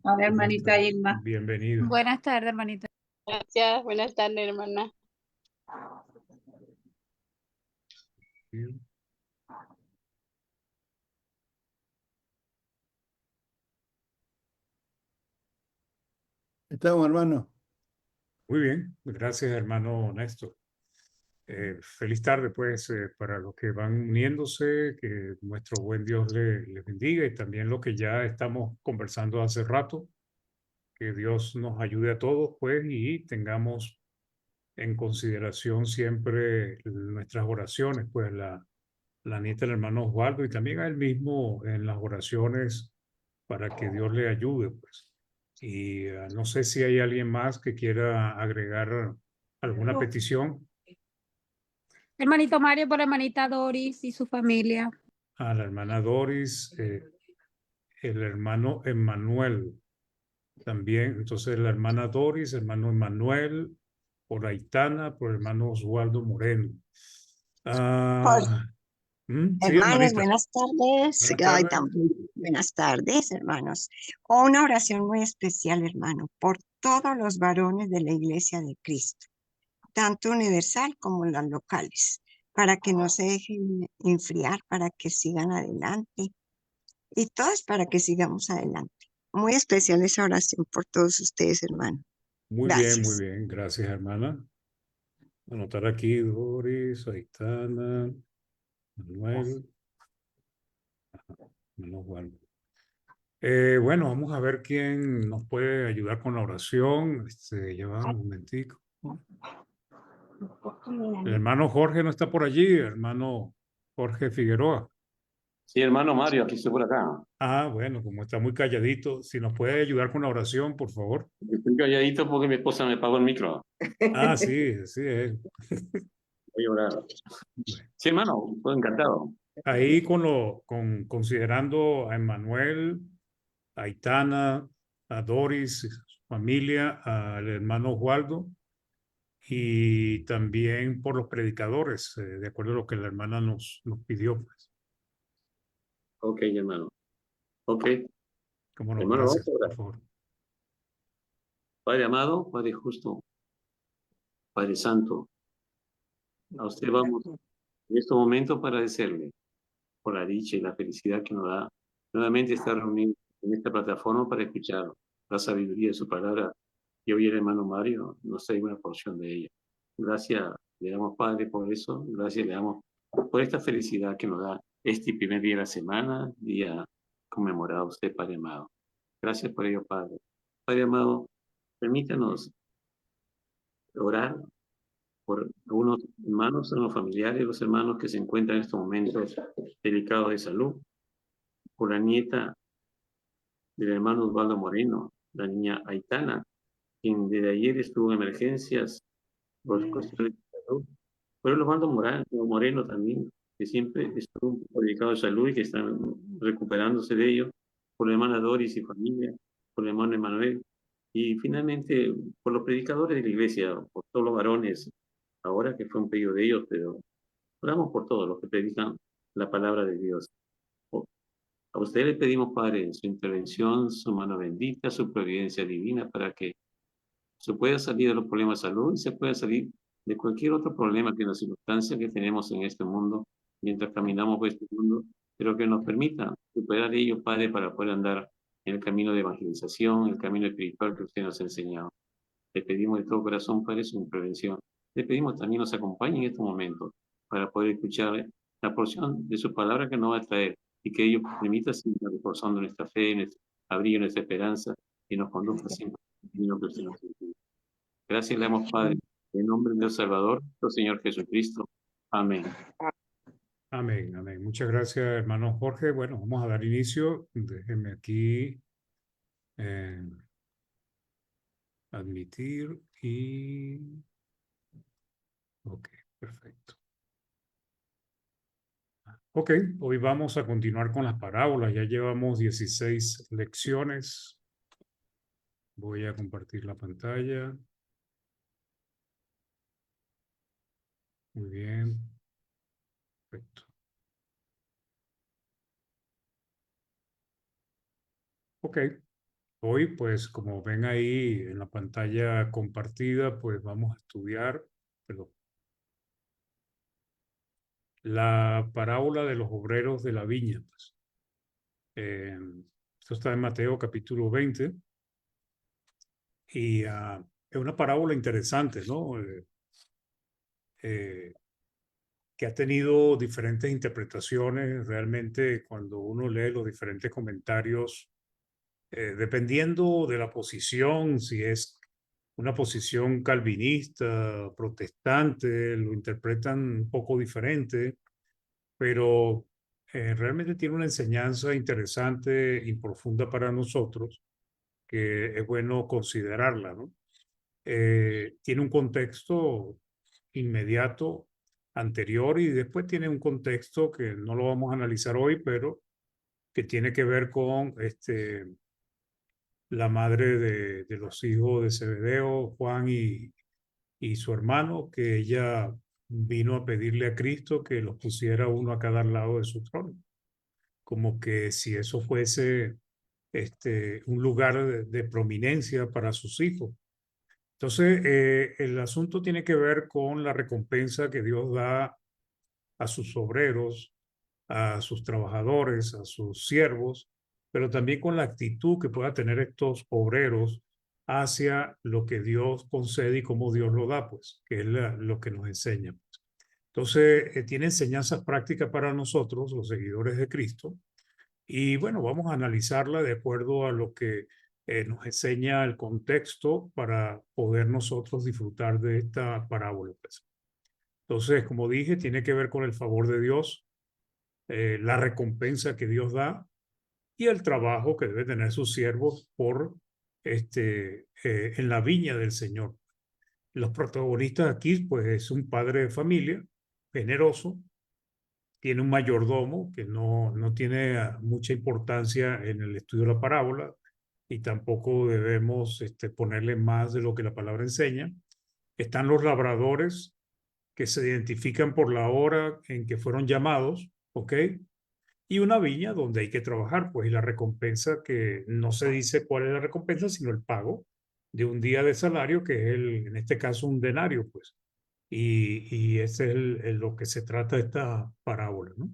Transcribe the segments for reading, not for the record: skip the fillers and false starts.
A ver, ¿Cómo hermanita está? Irma. Bienvenida. Buenas tardes, hermanita. Gracias, buenas tardes, hermana. Estamos, hermano. Muy bien, gracias hermano Néstor. Feliz tarde pues para los que van uniéndose, que nuestro buen Dios les bendiga y también lo que ya estamos conversando hace rato, que Dios nos ayude a todos pues y tengamos en consideración siempre nuestras oraciones, pues la nieta del hermano Osvaldo y también a él mismo en las oraciones para que Dios le ayude pues. Y no sé si hay alguien más que quiera agregar alguna petición. Hermanito Mario por hermanita Doris y su familia. A la hermana Doris, el hermano Emmanuel también. Entonces la hermana Doris, hermano Emmanuel, por Aitana, por el hermano Osvaldo Moreno. Hola, Sí, hermanos, hermanita. buenas tardes. Buenas Ay, tardes. buenas tardes, hermanos. Una oración muy especial, hermano, por todos los varones de la Iglesia de Cristo, tanto universal como las locales, para que no se dejen enfriar, para que sigan adelante y todos para que sigamos adelante. Muy especial esa oración por todos ustedes, hermano. Muy bien, muy Gracias. bien. Gracias, hermana. Anotar aquí Doris, Aitana, Manuel, hermano Osvaldo. Bueno, vamos a ver quién nos puede ayudar con la oración. Ya va un momentico. El hermano Jorge no está por allí, hermano Jorge Figueroa. Sí, hermano Mario, aquí estoy por acá. Ah, bueno, como está muy calladito, si nos puede ayudar con la oración, por favor. Estoy calladito porque mi esposa me apagó el micro. Ah, sí, sí. Voy a orar. Bueno. Sí, hermano, estoy encantado. Ahí considerando a Emmanuel, a Aitana, a Doris, su familia, al hermano Osvaldo y también por los predicadores, de acuerdo a lo que la hermana nos pidió. Pues. Ok, hermano. Ok. Cómo no, Hermano, vamos gracias, a orar. por favor. Padre amado, Padre justo, Padre santo, a usted vamos en este momento para agradecerle por la dicha y la felicidad que nos da nuevamente estar reunidos en esta plataforma para escuchar la sabiduría de su palabra. Y hoy el hermano Mario nos trae una porción de ella. Gracias le damos, Padre, por eso. Gracias le damos por esta felicidad que nos da este primer día de la semana, día conmemorado usted, Padre amado. Gracias por ello, Padre. Padre amado, permítanos orar por algunos hermanos, algunos familiares, los hermanos que se encuentran en estos momentos delicados de salud, por la nieta del hermano Osvaldo Moreno, la niña Aitana, quien desde ayer estuvo en emergencias por cuestiones de salud. Pero los Osvaldo Moreno también, que siempre estuvo un poco delicado de salud y que están recuperándose de ello, por la hermana Doris y familia, por el hermano Emanuel, y finalmente por los predicadores de la iglesia, por todos los varones, ahora que fue un pedido de ellos, pero oramos por todos los que predican la palabra de Dios. A usted le pedimos, Padre, su intervención, su mano bendita, su providencia divina, para que se pueda salir de los problemas de salud y se pueda salir de cualquier otro problema que la circunstancia que tenemos en este mundo, mientras caminamos por este mundo, pero que nos permita superar ello, Padre, para poder andar en el camino de evangelización, el camino espiritual que usted nos ha enseñado. Le pedimos de todo corazón, Padre, su intervención. Le pedimos también nos acompañe en estos momentos para poder escuchar la porción de su palabra que nos va a traer y que ello permita siempre reforzando nuestra fe, nuestra, abrir nuestra esperanza y nos conduzca siempre al camino que usted nos enseña. Gracias le damos, Padre, en nombre de Dios Salvador, nuestro Señor Jesucristo. Amén. Amén, amén. Muchas gracias, hermano Jorge. Bueno, vamos a dar inicio. Déjenme aquí admitir y... Ok, perfecto. Ok, hoy vamos a continuar con las parábolas. Ya llevamos 16 lecciones. Voy a compartir la pantalla. Muy bien. Perfecto. Ok. Hoy, pues, como ven ahí en la pantalla compartida, pues vamos a estudiar perdón, la parábola de los obreros de la viña. Pues. Esto está en Mateo capítulo 20 y es una parábola interesante, ¿no? Que ha tenido diferentes interpretaciones. Realmente, cuando uno lee los diferentes comentarios, dependiendo de la posición, si es una posición calvinista, protestante, lo interpretan un poco diferente, pero realmente tiene una enseñanza interesante y profunda para nosotros, que es bueno considerarla, ¿no? Tiene un contexto inmediato, anterior, y después tiene un contexto que no lo vamos a analizar hoy, pero que tiene que ver con la madre de los hijos de Zebedeo, Juan y su hermano, que ella vino a pedirle a Cristo que los pusiera uno a cada lado de su trono, como que si eso fuese un lugar de prominencia para sus hijos. Entonces, el asunto tiene que ver con la recompensa que Dios da a sus obreros, a sus trabajadores, a sus siervos, pero también con la actitud que pueda tener estos obreros hacia lo que Dios concede y cómo Dios lo da, pues, que es lo que nos enseña. Entonces, tiene enseñanzas prácticas para nosotros, los seguidores de Cristo, y bueno, vamos a analizarla de acuerdo a lo que nos enseña el contexto para poder nosotros disfrutar de esta parábola. Pues. Entonces, como dije, tiene que ver con el favor de Dios, la recompensa que Dios da y el trabajo que debe tener sus siervos por en la viña del Señor. Los protagonistas aquí, pues, es un padre de familia generoso, tiene un mayordomo que no tiene mucha importancia en el estudio de la parábola y tampoco debemos ponerle más de lo que la palabra enseña. Están los labradores que se identifican por la hora en que fueron llamados, ¿ok? Y una viña donde hay que trabajar, pues, y la recompensa que no se dice cuál es la recompensa, sino el pago de un día de salario, que es en este caso un denario, pues. Y ese es lo que se trata de esta parábola, ¿no?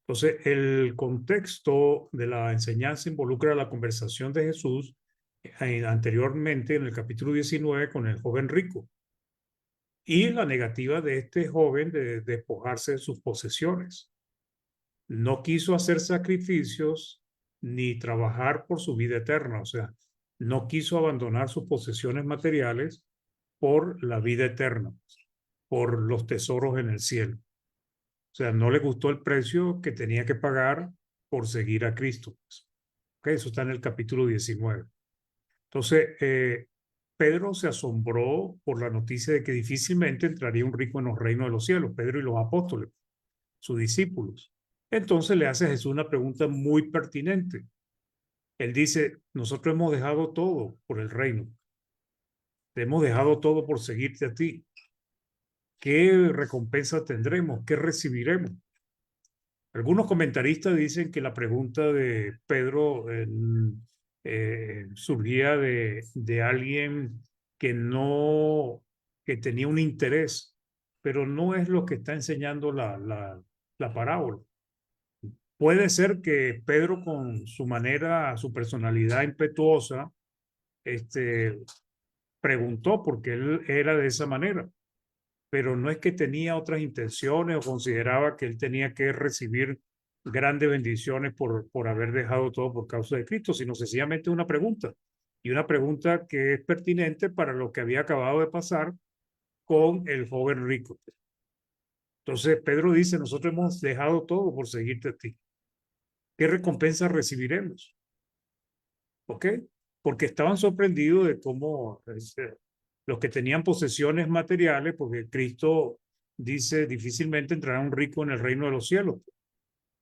Entonces, el contexto de la enseñanza involucra la conversación de Jesús anteriormente en el capítulo 19 con el joven rico y la negativa de este joven de despojarse de sus posesiones. No quiso hacer sacrificios ni trabajar por su vida eterna, o sea, no quiso abandonar sus posesiones materiales por la vida eterna, por los tesoros en el cielo. O sea, no le gustó el precio que tenía que pagar por seguir a Cristo. Okay, eso está en el capítulo 19. Entonces, Pedro se asombró por la noticia de que difícilmente entraría un rico en los reinos de los cielos, Pedro y los apóstoles, sus discípulos. Entonces le hace a Jesús una pregunta muy pertinente. Él dice, nosotros hemos dejado todo por el reino. Hemos dejado todo por seguirte a ti. ¿Qué recompensa tendremos? ¿Qué recibiremos? Algunos comentaristas dicen que la pregunta de Pedro surgía de alguien que tenía un interés, pero no es lo que está enseñando la parábola. Puede ser que Pedro, con su manera, su personalidad impetuosa, preguntó porque él era de esa manera, pero no es que tenía otras intenciones o consideraba que él tenía que recibir grandes bendiciones por haber dejado todo por causa de Cristo, sino sencillamente una pregunta, y una pregunta que es pertinente para lo que había acabado de pasar con el joven rico. Entonces Pedro dice, nosotros hemos dejado todo por seguirte a ti. ¿Qué recompensa recibiremos? ¿Ok? Porque estaban sorprendidos de cómo los que tenían posesiones materiales, porque Cristo dice, difícilmente entrará un rico en el reino de los cielos.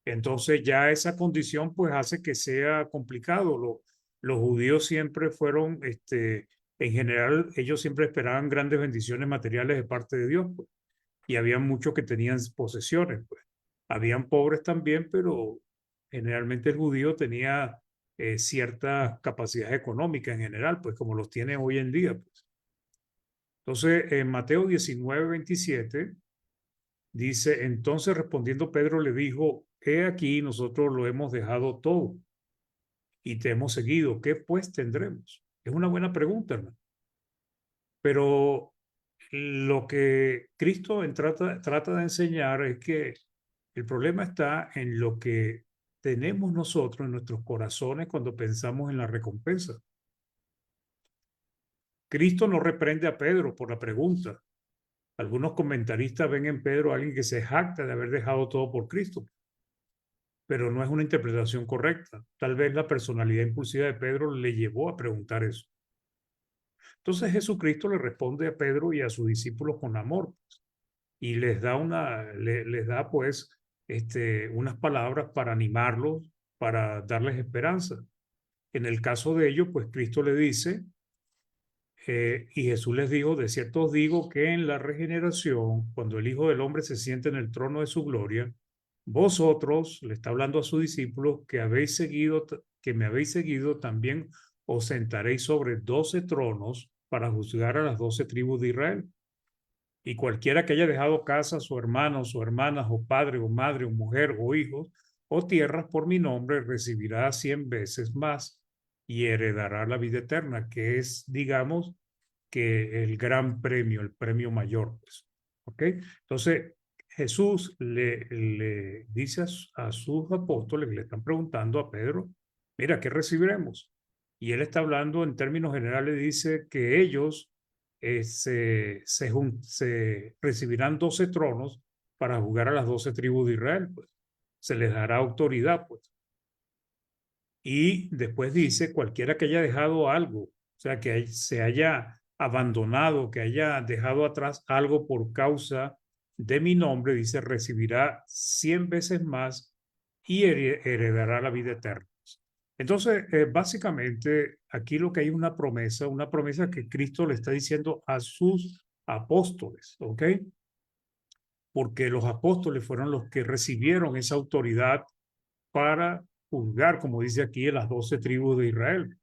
Entonces ya esa condición pues hace que sea complicado. Los judíos siempre fueron, en general, ellos siempre esperaban grandes bendiciones materiales de parte de Dios, pues, y había muchos que tenían posesiones, pues. Habían pobres también, pero generalmente el judío tenía ciertas capacidades económicas en general, pues como los tiene hoy en día. Pues. Entonces, en Mateo 19:27 dice, entonces respondiendo Pedro le dijo, he aquí, nosotros lo hemos dejado todo y te hemos seguido. ¿Qué pues tendremos? Es una buena pregunta, hermano. Pero lo que Cristo trata de enseñar es que el problema está en lo que tenemos nosotros en nuestros corazones cuando pensamos en la recompensa. Cristo no reprende a Pedro por la pregunta. Algunos comentaristas ven en Pedro a alguien que se jacta de haber dejado todo por Cristo, pero no es una interpretación correcta. Tal vez la personalidad impulsiva de Pedro le llevó a preguntar eso. Entonces Jesucristo le responde a Pedro y a sus discípulos con amor y les da pues unas palabras para animarlos, para darles esperanza. En el caso de ellos, pues Cristo le dice, y Jesús les dijo, de cierto os digo que en la regeneración, cuando el Hijo del Hombre se siente en el trono de su gloria, vosotros, le está hablando a sus discípulos, que me habéis seguido, también os sentaréis sobre 12 tronos para juzgar a las 12 tribus de Israel. Y cualquiera que haya dejado casas o hermanos o hermanas o padre o madre o mujer o hijos o tierras por mi nombre recibirá 100 veces más y heredará la vida eterna, que es, digamos, que el gran premio, el premio mayor. Pues. ¿Ok? Entonces, Jesús le dice a sus apóstoles que le están preguntando a Pedro, mira, ¿qué recibiremos? Y él está hablando en términos generales, dice que ellos se recibirán 12 tronos para juzgar a las 12 tribus de Israel, pues. Se les dará autoridad, pues. Y después dice, cualquiera que haya dejado algo, o sea, que se haya abandonado, que haya dejado atrás algo por causa de mi nombre, dice, recibirá 100 veces más y heredará la vida eterna. Entonces, básicamente, aquí lo que hay es una promesa que Cristo le está diciendo a sus apóstoles, ¿ok? Porque los apóstoles fueron los que recibieron esa autoridad para juzgar, como dice aquí, a las 12 tribus de Israel.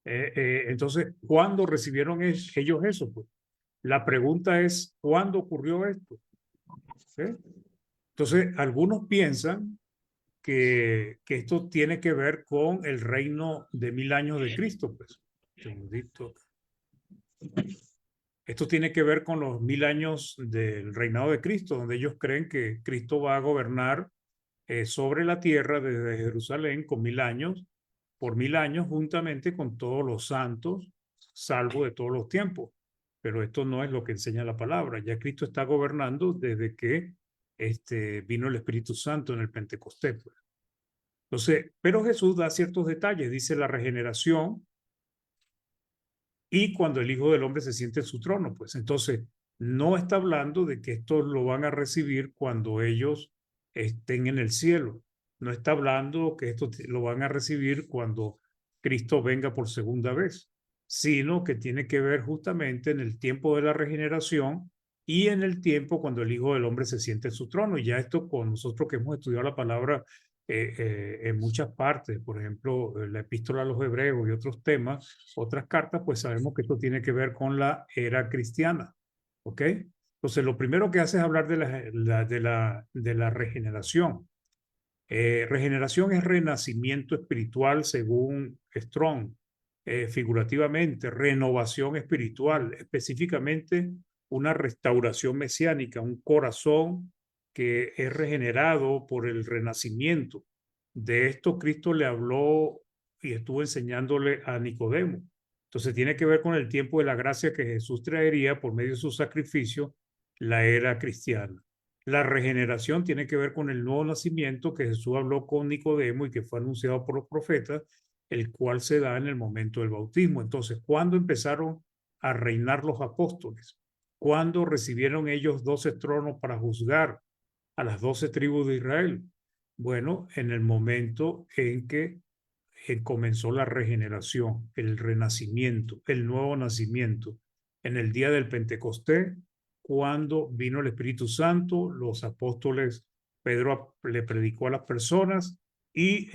Entonces, ¿cuándo recibieron ellos eso? Pues? La pregunta es, ¿cuándo ocurrió esto? ¿Sí? Entonces, algunos piensan que esto tiene que ver con el reino de 1000 años de Cristo, pues. Esto tiene que ver con los 1000 años del reinado de Cristo, donde ellos creen que Cristo va a gobernar sobre la tierra desde Jerusalén con 1000 años, por 1000 años, juntamente con todos los santos, salvo de todos los tiempos. Pero esto no es lo que enseña la palabra. Ya Cristo está gobernando desde que vino el Espíritu Santo en el Pentecostés. Pues. Entonces, pero Jesús da ciertos detalles, dice la regeneración y cuando el Hijo del Hombre se siente en su trono, pues entonces no está hablando de que esto lo van a recibir cuando ellos estén en el cielo. No está hablando que esto lo van a recibir cuando Cristo venga por segunda vez, sino que tiene que ver justamente en el tiempo de la regeneración y en el tiempo cuando el Hijo del Hombre se siente en su trono. Y ya esto con nosotros que hemos estudiado la palabra en muchas partes, por ejemplo, la epístola a los hebreos y otros temas, otras cartas, pues sabemos que esto tiene que ver con la era cristiana. ¿Ok? Entonces, lo primero que hace es hablar de la regeneración. Regeneración es renacimiento espiritual según Strong, figurativamente, renovación espiritual, específicamente una restauración mesiánica, un corazón que es regenerado por el renacimiento. De esto Cristo le habló y estuvo enseñándole a Nicodemo. Entonces tiene que ver con el tiempo de la gracia que Jesús traería por medio de su sacrificio, la era cristiana. La regeneración tiene que ver con el nuevo nacimiento que Jesús habló con Nicodemo y que fue anunciado por los profetas, el cual se da en el momento del bautismo. Entonces, ¿cuándo empezaron a reinar los apóstoles? ¿Cuándo recibieron ellos 12 tronos para juzgar a las 12 tribus de Israel? Bueno, en el momento en que comenzó la regeneración, el renacimiento, el nuevo nacimiento, en el día del Pentecostés, cuando vino el Espíritu Santo, los apóstoles, Pedro le predicó a las personas y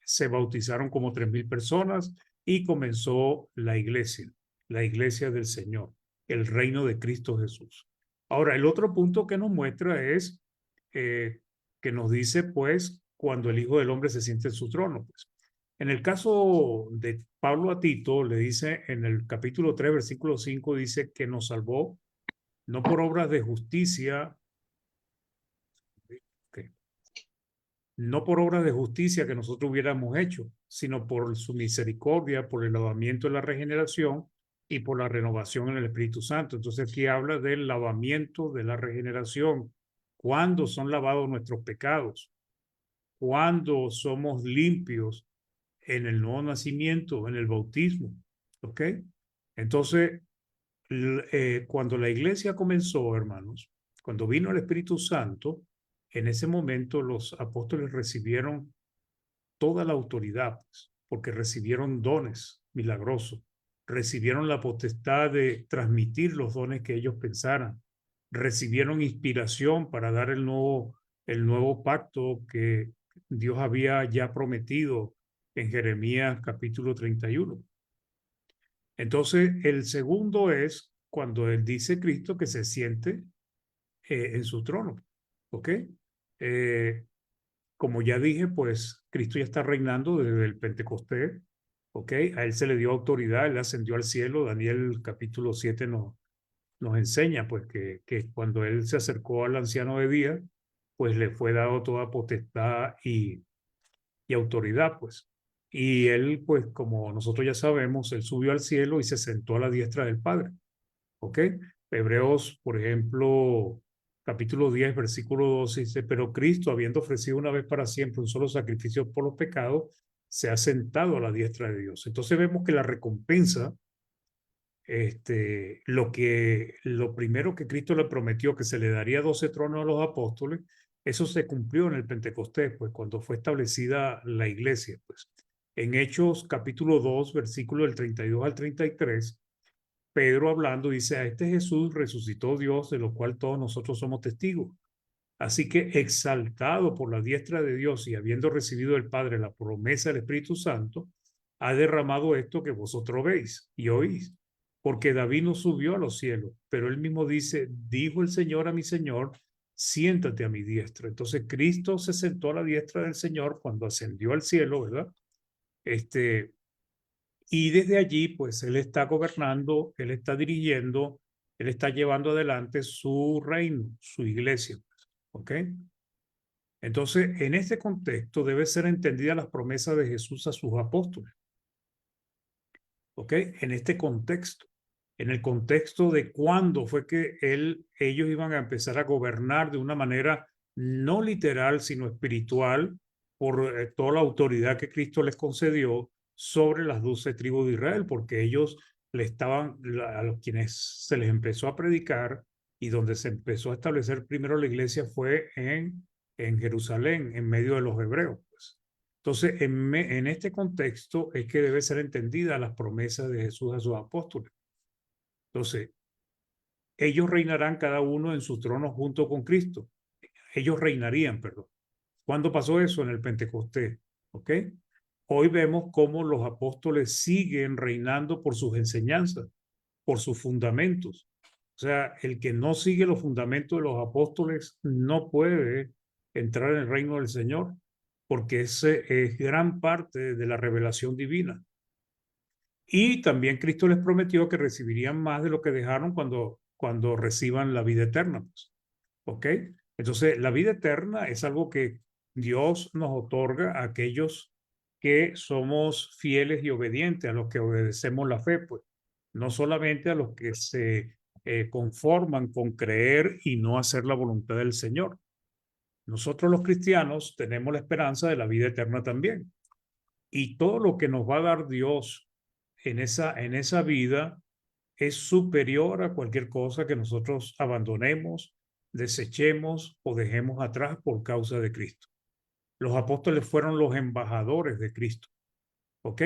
se bautizaron como 3,000 personas y comenzó la iglesia del Señor, el reino de Cristo Jesús. Ahora, el otro punto que nos muestra es que nos dice, pues, cuando el Hijo del Hombre se siente en su trono. Pues. En el caso de Pablo a Tito, le dice en el capítulo 3, versículo 5, dice que nos salvó no por obras de justicia, no por obras de justicia que nosotros hubiéramos hecho, sino por su misericordia, por el lavamiento de la regeneración y por la renovación en el Espíritu Santo. Entonces aquí habla del lavamiento de la regeneración. ¿Cuándo son lavados nuestros pecados? ¿Cuándo somos limpios? En el nuevo nacimiento, en el bautismo. ¿Ok? Entonces, cuando la iglesia comenzó, hermanos, cuando vino el Espíritu Santo, en ese momento los apóstoles recibieron toda la autoridad, pues, porque recibieron dones milagrosos, recibieron la potestad de transmitir los dones que ellos pensaran, recibieron inspiración para dar el nuevo pacto que Dios había ya prometido en Jeremías capítulo 31. Entonces, el segundo es cuando él dice Cristo que se siente en su trono. ¿Ok? Como ya dije, pues Cristo ya está reinando desde el Pentecostés. ¿Ok? A él se le dio autoridad, él ascendió al cielo. Daniel capítulo 7 nos enseña pues que cuando él se acercó al anciano de día, pues le fue dado toda potestad y autoridad, pues. Y él, pues, como nosotros ya sabemos, él subió al cielo y se sentó a la diestra del Padre. ¿Ok? Hebreos, por ejemplo, capítulo 10, versículo 12, dice, pero Cristo, habiendo ofrecido una vez para siempre un solo sacrificio por los pecados, se ha sentado a la diestra de Dios. Entonces vemos que la recompensa, lo primero que Cristo le prometió, que se le daría 12 tronos a los apóstoles, eso se cumplió en el Pentecostés, pues cuando fue establecida la iglesia, pues. En Hechos capítulo 2, versículo del 32 al 33, Pedro hablando dice, a este Jesús resucitó Dios, de lo cual todos nosotros somos testigos. Así que exaltado por la diestra de Dios y habiendo recibido del Padre la promesa del Espíritu Santo, ha derramado esto que vosotros veis y oís. Porque David no subió a los cielos, pero él mismo dice, dijo el Señor a mi Señor, siéntate a mi diestra. Entonces Cristo se sentó a la diestra del Señor cuando ascendió al cielo, ¿verdad? Y desde allí, pues él está gobernando, él está dirigiendo, él está llevando adelante su reino, su iglesia. ¿Ok? Entonces, en este contexto debe ser entendida las promesas de Jesús a sus apóstoles. ¿Ok? En este contexto, en el contexto de cuándo fue que ellos iban a empezar a gobernar de una manera no literal, sino espiritual, por toda la autoridad que Cristo les concedió sobre las 12 tribus de Israel, porque ellos le estaban, a los quienes se les empezó a predicar y donde se empezó a establecer primero la iglesia fue en Jerusalén, en medio de los hebreos. Pues. Entonces, en este contexto es que debe ser entendida las promesas de Jesús a sus apóstoles. Entonces, ellos reinarán cada uno en su trono junto con Cristo. Ellos reinarían, perdón. ¿Cuándo pasó eso? En el Pentecostés. ¿Ok? Hoy vemos cómo los apóstoles siguen reinando por sus enseñanzas, por sus fundamentos. O sea, el que no sigue los fundamentos de los apóstoles no puede entrar en el reino del Señor, porque ese es gran parte de la revelación divina. Y también Cristo les prometió que recibirían más de lo que dejaron cuando reciban la vida eterna. Pues. ¿Ok? Entonces, la vida eterna es algo que Dios nos otorga a aquellos que somos fieles y obedientes, a los que obedecemos la fe, pues. No solamente a los que se conforman con creer y no hacer la voluntad del Señor. Nosotros los cristianos tenemos la esperanza de la vida eterna también. Y todo lo que nos va a dar Dios en esa vida es superior a cualquier cosa que nosotros abandonemos, desechemos o dejemos atrás por causa de Cristo. Los apóstoles fueron los embajadores de Cristo. ¿Ok?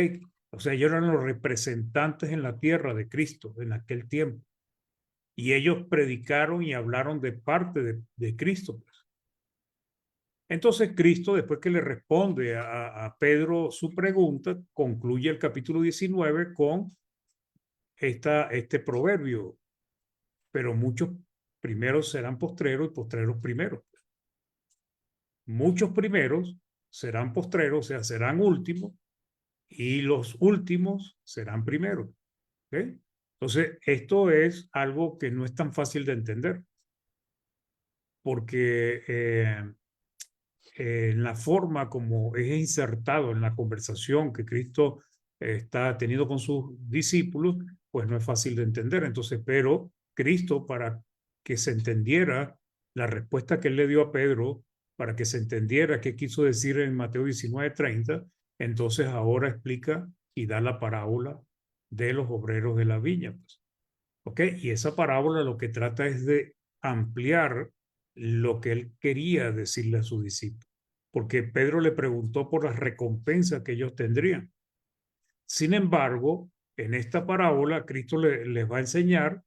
O sea, ellos eran los representantes en la tierra de Cristo en aquel tiempo. Y ellos predicaron y hablaron de parte de Cristo. Pues. Entonces Cristo, después que le responde a Pedro su pregunta, concluye el capítulo 19 con este proverbio, pero muchos primeros serán postreros y postreros primeros. Muchos primeros serán postreros, o sea, serán últimos, y los últimos serán primeros. ¿Okay? Entonces, esto es algo que no es tan fácil de entender, porque en la forma como es insertado en la conversación que Cristo está teniendo con sus discípulos, pues no es fácil de entender. Entonces, pero Cristo, para que se entendiera la respuesta que él le dio a Pedro, para que se entendiera qué quiso decir en Mateo 19:30, entonces ahora explica y da la parábola de los obreros de la viña. Pues. ¿Ok? Y esa parábola lo que trata es de ampliar lo que él quería decirle a sus discípulos, porque Pedro le preguntó por las recompensas que ellos tendrían. Sin embargo, en esta parábola, Cristo les va a enseñar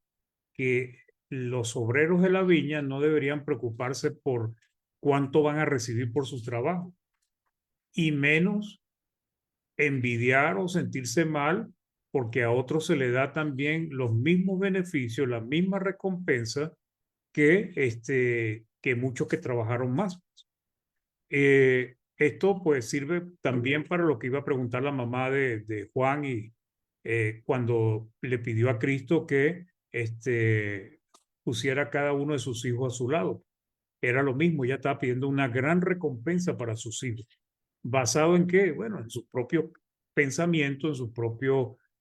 que los obreros de la viña no deberían preocuparse por cuánto van a recibir por su trabajo, y menos envidiar o sentirse mal porque a otros se le da también los mismos beneficios, la misma recompensa que muchos que trabajaron más. Esto pues sirve también para lo que iba a preguntar la mamá de Juan y cuando le pidió a Cristo que pusiera a cada uno de sus hijos a su lado. Era lo mismo, ella estaba pidiendo una gran recompensa para sus hijos. ¿Basado en qué? Bueno, en sus propios pensamientos,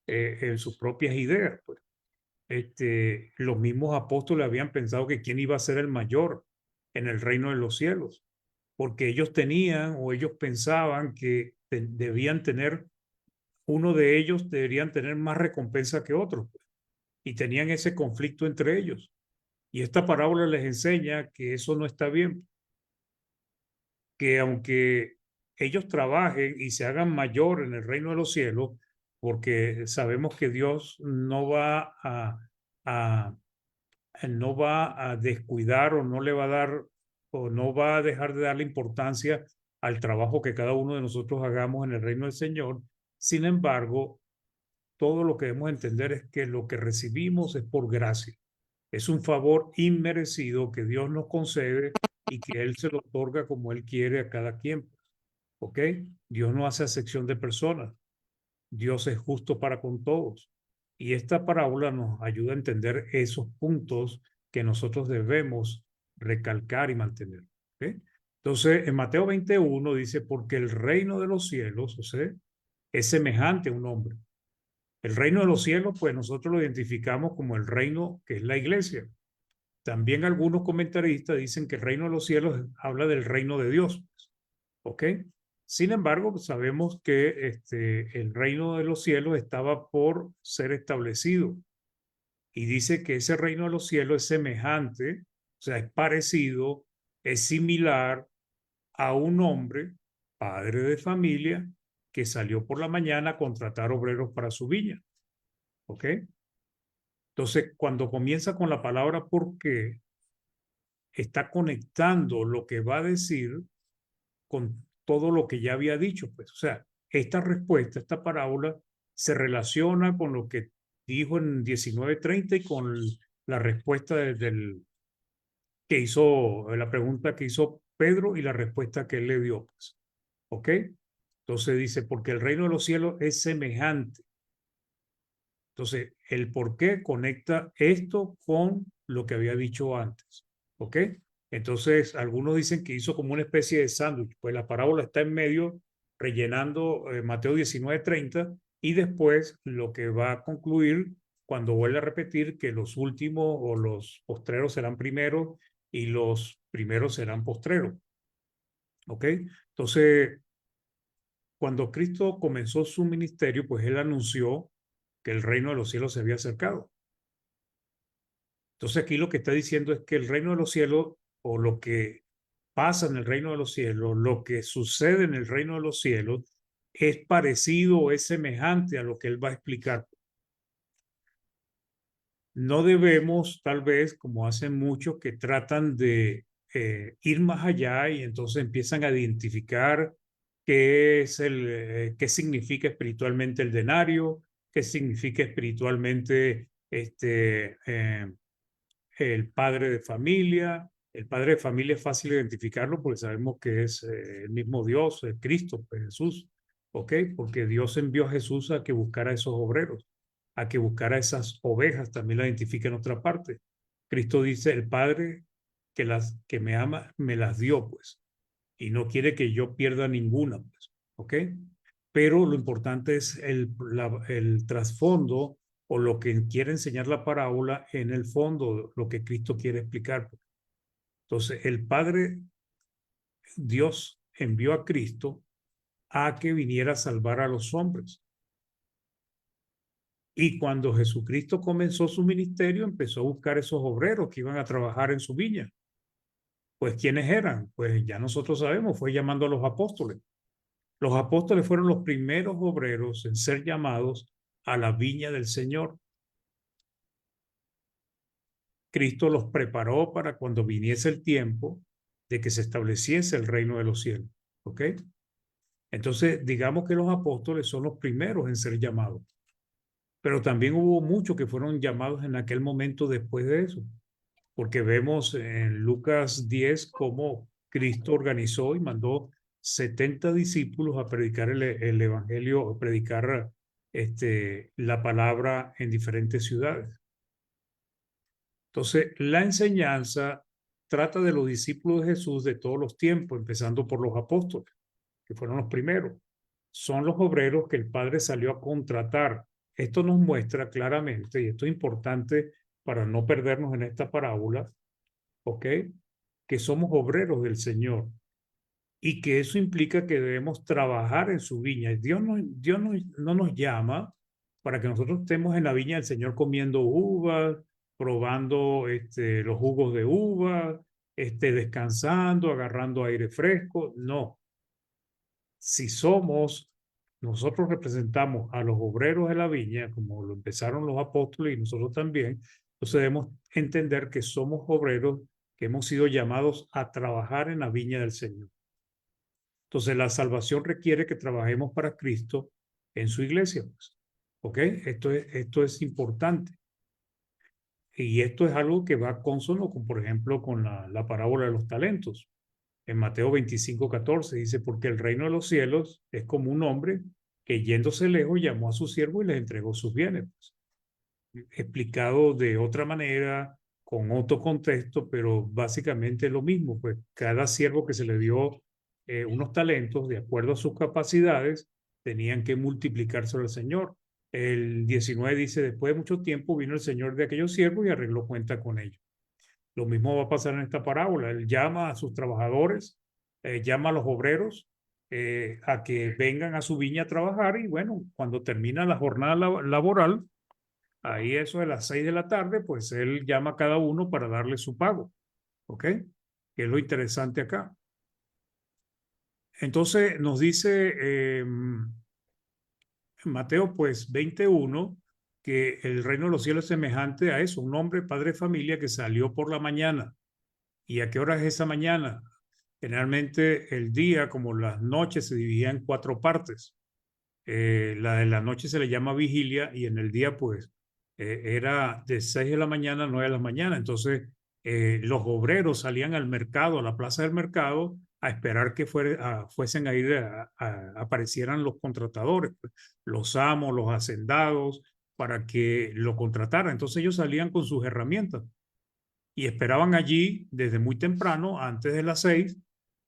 en sus propias ideas. Pues. Los mismos apóstoles habían pensado que quién iba a ser el mayor en el reino de los cielos, porque ellos tenían o ellos pensaban que debían tener, uno de ellos deberían tener más recompensa que otros, pues, y tenían ese conflicto entre ellos. Y esta parábola les enseña que eso no está bien, que aunque ellos trabajen y se hagan mayor en el reino de los cielos, porque sabemos que Dios no va a descuidar o no le va a dar o no va a dejar de darle importancia al trabajo que cada uno de nosotros hagamos en el reino del Señor. Sin embargo, todo lo que debemos entender es que lo que recibimos es por gracia. Es un favor inmerecido que Dios nos concede y que Él se lo otorga como Él quiere a cada quien. ¿Ok? Dios no hace acepción de personas. Dios es justo para con todos. Y esta parábola nos ayuda a entender esos puntos que nosotros debemos recalcar y mantener. ¿Ok? Entonces, en Mateo 21 dice, porque el reino de los cielos, o sea, es semejante a un hombre. El reino de los cielos, pues nosotros lo identificamos como el reino que es la iglesia. También algunos comentaristas dicen que el reino de los cielos habla del reino de Dios. ¿Ok? Sin embargo, sabemos que el reino de los cielos estaba por ser establecido. Y dice que ese reino de los cielos es semejante, o sea, es parecido, es similar a un hombre, padre de familia, que salió por la mañana a contratar obreros para su viña. ¿Ok? Entonces, cuando comienza con la palabra por qué, está conectando lo que va a decir con todo lo que ya había dicho. Pues. O sea, esta respuesta, esta parábola, se relaciona con lo que dijo en 19:30 y con la respuesta que hizo, la pregunta que hizo Pedro y la respuesta que él le dio. Pues. ¿Ok? Entonces dice, porque el reino de los cielos es semejante. Entonces, el por qué conecta esto con lo que había dicho antes. ¿Ok? Entonces, algunos dicen que hizo como una especie de sándwich, pues la parábola está en medio, rellenando Mateo 19:30, y después lo que va a concluir cuando vuelve a repetir que los últimos o los postreros serán primeros y los primeros serán postreros. ¿Ok? Entonces, cuando Cristo comenzó su ministerio, pues él anunció que el reino de los cielos se había acercado. Entonces aquí lo que está diciendo es que el reino de los cielos o lo que pasa en el reino de los cielos, lo que sucede en el reino de los cielos es parecido o es semejante a lo que él va a explicar. No debemos, tal vez, como hacen muchos que tratan de ir más allá y entonces empiezan a identificar qué es qué significa espiritualmente el denario, qué significa espiritualmente el padre de familia. El padre de familia es fácil identificarlo porque sabemos que es el mismo Dios, el Cristo, pues Jesús, ¿ok? Porque Dios envió a Jesús a que buscara a esos obreros, a que buscara a esas ovejas, también la identifica en otra parte. Cristo dice, el Padre que me ama, me las dio, pues, y no quiere que yo pierda ninguna, pues, ¿ok? Pero lo importante es el trasfondo o lo que quiere enseñar la parábola en el fondo, lo que Cristo quiere explicar. Entonces, el Padre, Dios, envió a Cristo a que viniera a salvar a los hombres. Y cuando Jesucristo comenzó su ministerio, empezó a buscar esos obreros que iban a trabajar en su viña. Pues, ¿quiénes eran? Pues ya nosotros sabemos, fue llamando a los apóstoles. Los apóstoles fueron los primeros obreros en ser llamados a la viña del Señor. Cristo los preparó para cuando viniese el tiempo de que se estableciese el reino de los cielos. ¿Ok? Entonces, digamos que los apóstoles son los primeros en ser llamados. Pero también hubo muchos que fueron llamados en aquel momento después de eso. Porque vemos en Lucas 10 cómo Cristo organizó y mandó 70 discípulos a predicar el evangelio, a predicar la palabra en diferentes ciudades. Entonces, la enseñanza trata de los discípulos de Jesús de todos los tiempos, empezando por los apóstoles, que fueron los primeros. Son los obreros que el Padre salió a contratar. Esto nos muestra claramente, y esto es importante para no perdernos en esta parábola, ¿ok? Que somos obreros del Señor y que eso implica que debemos trabajar en su viña. Dios no nos llama para que nosotros estemos en la viña del Señor comiendo uvas, probando los jugos de uva, descansando, agarrando aire fresco. No. Si nosotros representamos a los obreros de la viña, como lo empezaron los apóstoles y nosotros también, entonces debemos entender que somos obreros que hemos sido llamados a trabajar en la viña del Señor. Entonces, la salvación requiere que trabajemos para Cristo en su iglesia. Pues. ¿Ok? Esto es importante. Y esto es algo que va consono con, por ejemplo, con la parábola de los talentos. En Mateo 25:14 dice, porque el reino de los cielos es como un hombre que yéndose lejos llamó a su siervo y les entregó sus bienes. Pues. Explicado de otra manera, con otro contexto, pero básicamente lo mismo. Pues cada siervo que se le dio unos talentos de acuerdo a sus capacidades, tenían que multiplicarse al Señor. El 19 dice, después de mucho tiempo vino el Señor de aquellos siervos y arregló cuenta con ellos. Lo mismo va a pasar en esta parábola. Él llama a sus trabajadores, llama a los obreros a que vengan a su viña a trabajar y bueno, cuando termina la jornada laboral, ahí eso de las 6 de la tarde, pues él llama a cada uno para darle su pago. ¿Ok? Que es lo interesante acá. Entonces nos dice Mateo pues 21 que el reino de los cielos es semejante a eso, un hombre padre de familia que salió por la mañana. ¿Y a qué hora es esa mañana? Generalmente el día, como las noches, se dividía en 4 partes. La de la noche se le llama vigilia y en el día pues era de 6 de la mañana a 9 de la mañana. Entonces los obreros salían al mercado, a la plaza del mercado, a esperar que fuesen a ir aparecieran los contratadores, pues, los amos, los hacendados, para que lo contrataran. Entonces ellos salían con sus herramientas y esperaban allí desde muy temprano, antes de las 6,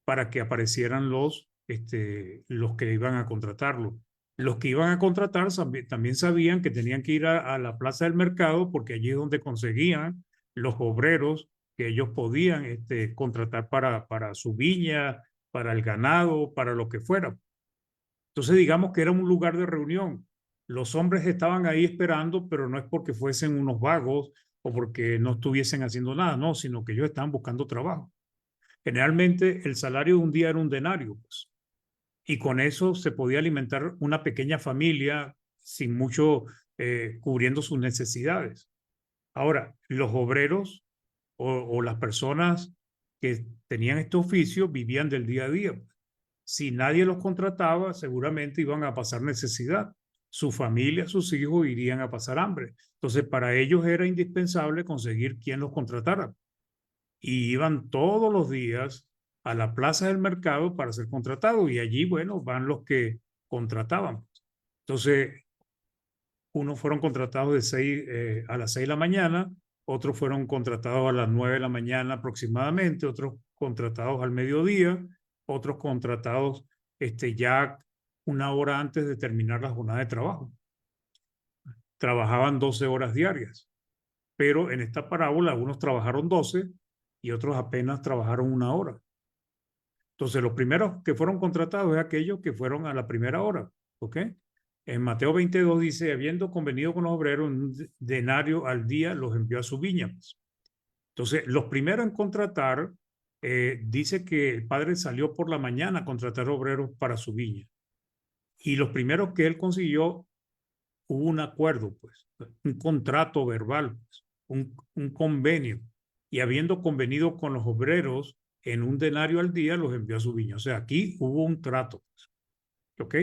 para que aparecieran los que iban a contratarlo. Los que iban a contratar también sabían que tenían que ir a la plaza del mercado porque allí es donde conseguían los obreros que ellos podían contratar para su viña, para el ganado, para lo que fuera. Entonces digamos que era un lugar de reunión. Los hombres estaban ahí esperando, pero no es porque fuesen unos vagos o porque no estuviesen haciendo nada, no, sino que ellos estaban buscando trabajo. Generalmente el salario de un día era un denario, pues, y con eso se podía alimentar una pequeña familia sin mucho cubriendo sus necesidades. Ahora, los obreros o las personas que tenían este oficio vivían del día a día. Si nadie los contrataba, seguramente iban a pasar necesidad. Su familia, sus hijos irían a pasar hambre. Entonces, para ellos era indispensable conseguir quien los contratara. Y iban todos los días a la plaza del mercado para ser contratados. Y allí, bueno, van los que contrataban. Entonces, unos fueron contratados a las 6 de la mañana, otros fueron contratados a las 9 de la mañana aproximadamente, otros contratados al mediodía, otros contratados ya una hora antes de terminar la jornada de trabajo. Trabajaban 12 horas diarias, pero en esta parábola unos trabajaron 12 y otros apenas trabajaron una hora. Entonces, los primeros que fueron contratados es aquellos que fueron a la primera hora, ¿ok? En Mateo 22 dice, habiendo convenido con los obreros un denario al día, los envió a su viña. Entonces, los primeros en contratar, dice que el padre salió por la mañana a contratar obreros para su viña. Y los primeros que él consiguió, hubo un acuerdo, pues, un contrato verbal, pues, un convenio. Y habiendo convenido con los obreros en un denario al día, los envió a su viña. O sea, aquí hubo un trato, pues, ¿ok?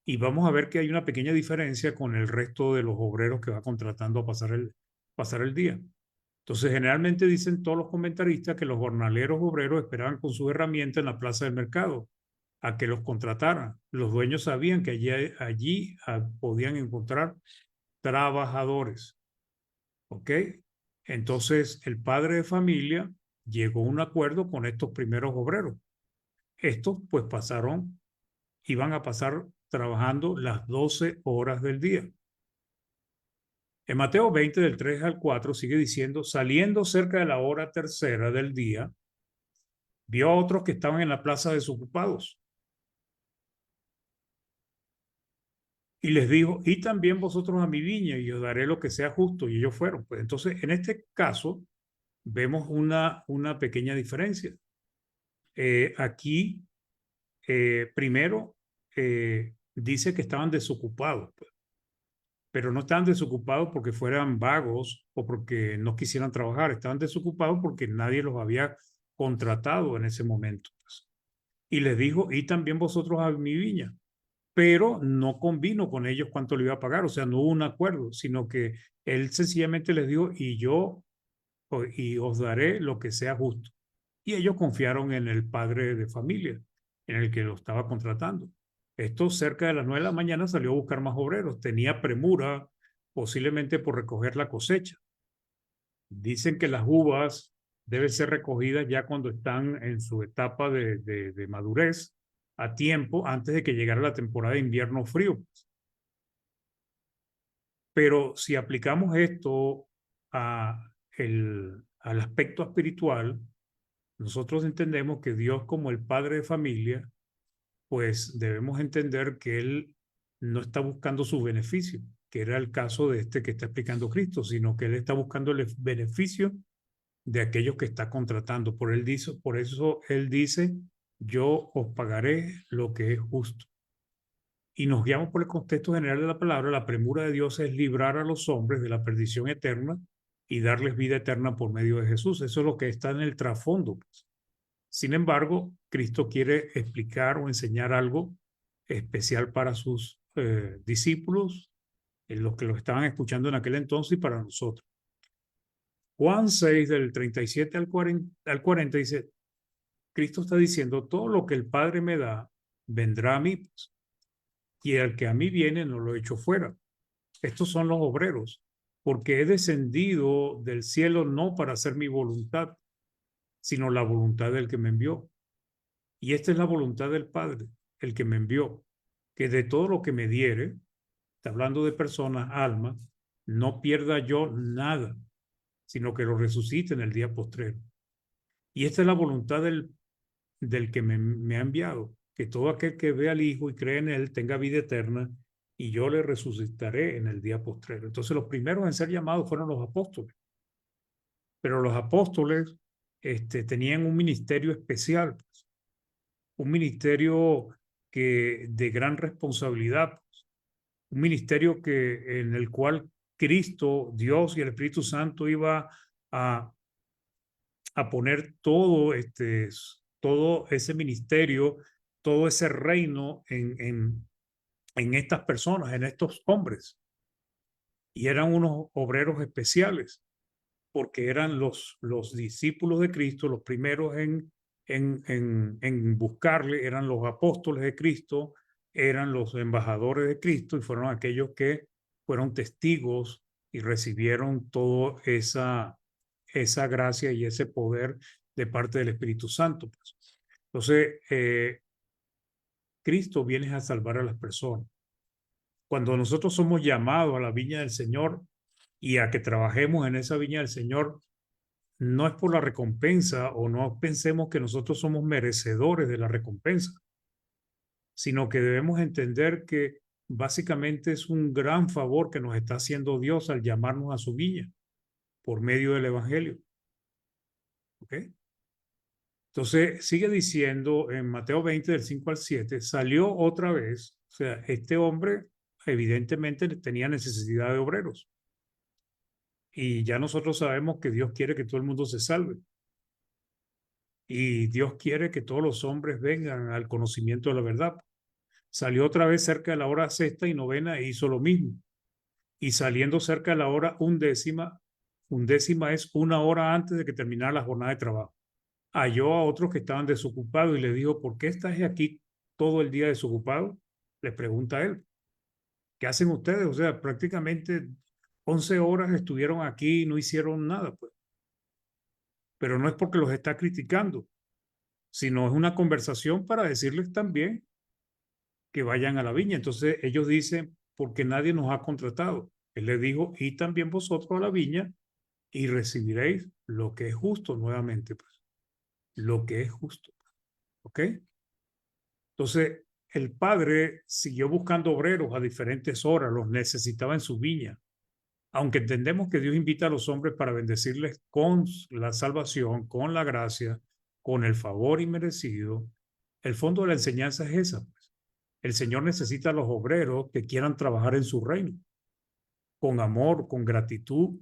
Y vamos a ver que hay una pequeña diferencia con el resto de los obreros que va contratando a pasar el día. Entonces, generalmente dicen todos los comentaristas que los jornaleros obreros esperaban con su herramienta en la plaza del mercado a que los contrataran. Los dueños sabían que allí podían encontrar trabajadores. ¿Ok? Entonces, el padre de familia llegó a un acuerdo con estos primeros obreros. Estos, pues, iban a pasar trabajando las 12 horas del día. En Mateo 20, del 3 al 4, sigue diciendo, saliendo cerca de la hora tercera del día, vio a otros que estaban en la plaza desocupados. Y les dijo, y también vosotros a mi viña, y os daré lo que sea justo. Y ellos fueron. Pues entonces, en este caso, vemos una pequeña diferencia. Aquí, primero, dice que estaban desocupados, pues, pero no estaban desocupados porque fueran vagos o porque no quisieran trabajar, estaban desocupados porque nadie los había contratado en ese momento, pues. Y les dijo, y también vosotros a mi viña, pero no convino con ellos cuánto le iba a pagar, o sea, no hubo un acuerdo, sino que él sencillamente les dijo, y os daré lo que sea justo. Y ellos confiaron en el padre de familia, en el que lo estaba contratando. Esto cerca de las 9 de la mañana salió a buscar más obreros, tenía premura, posiblemente por recoger la cosecha. Dicen que las uvas deben ser recogidas ya cuando están en su etapa de madurez, a tiempo, antes de que llegara la temporada de invierno frío. Pero si aplicamos esto al aspecto espiritual, nosotros entendemos que Dios, como el padre de familia, pues debemos entender que Él no está buscando su beneficio, que era el caso de este que está explicando Cristo, sino que Él está buscando el beneficio de aquellos que está contratando. Por eso Él dice, yo os pagaré lo que es justo. Y nos guiamos por el contexto general de la palabra. La premura de Dios es librar a los hombres de la perdición eterna y darles vida eterna por medio de Jesús. Eso es lo que está en el trasfondo, pues. Sin embargo, Cristo quiere explicar o enseñar algo especial para sus discípulos, los que lo estaban escuchando en aquel entonces, y para nosotros. Juan 6, del 37 al 40 dice, Cristo está diciendo, todo lo que el Padre me da, vendrá a mí, pues, y el que a mí viene no lo echo fuera. Estos son los obreros, porque he descendido del cielo no para hacer mi voluntad, sino la voluntad del que me envió. Y esta es la voluntad del Padre, el que me envió, que de todo lo que me diere, está hablando de personas, almas, no pierda yo nada, sino que lo resucite en el día postrero. Y esta es la voluntad del que me ha enviado, que todo aquel que ve al Hijo y cree en Él tenga vida eterna, y yo le resucitaré en el día postrero. Entonces los primeros en ser llamados fueron los apóstoles. Pero los apóstoles tenían un ministerio especial, pues, un ministerio de gran responsabilidad, pues, un ministerio en el cual Cristo, Dios y el Espíritu Santo iba a a poner todo ese ministerio, todo ese reino en estas personas, en estos hombres. Y eran unos obreros especiales, porque eran los discípulos de Cristo, los primeros en buscarle, eran los apóstoles de Cristo, eran los embajadores de Cristo y fueron aquellos que fueron testigos y recibieron toda esa gracia y ese poder de parte del Espíritu Santo, pues. Entonces, Cristo viene a salvar a las personas. Cuando nosotros somos llamados a la viña del Señor y a que trabajemos en esa viña del Señor, no es por la recompensa o no pensemos que nosotros somos merecedores de la recompensa, sino que debemos entender que básicamente es un gran favor que nos está haciendo Dios al llamarnos a su viña por medio del Evangelio. ¿Ok? Entonces sigue diciendo en Mateo 20 del 5 al 7, salió otra vez, o sea, este hombre evidentemente tenía necesidad de obreros. Y ya nosotros sabemos que Dios quiere que todo el mundo se salve. Y Dios quiere que todos los hombres vengan al conocimiento de la verdad. Salió otra vez cerca de la hora sexta y novena e hizo lo mismo. Y saliendo cerca de la hora undécima es una hora antes de que terminara la jornada de trabajo, halló a otros que estaban desocupados y les dijo, ¿por qué estás aquí todo el día desocupado? Les pregunta a él, ¿qué hacen ustedes? O sea, prácticamente 11 horas estuvieron aquí y no hicieron nada, pues. Pero no es porque los está criticando, sino es una conversación para decirles también que vayan a la viña. Entonces ellos dicen, porque nadie nos ha contratado. Él les dijo, y también vosotros a la viña y recibiréis lo que es justo nuevamente, pues. Lo que es justo. ¿Ok? Entonces, el padre siguió buscando obreros a diferentes horas, los necesitaba en su viña. Aunque entendemos que Dios invita a los hombres para bendecirles con la salvación, con la gracia, con el favor inmerecido, el fondo de la enseñanza es esa, pues. El Señor necesita a los obreros que quieran trabajar en su reino, con amor, con gratitud,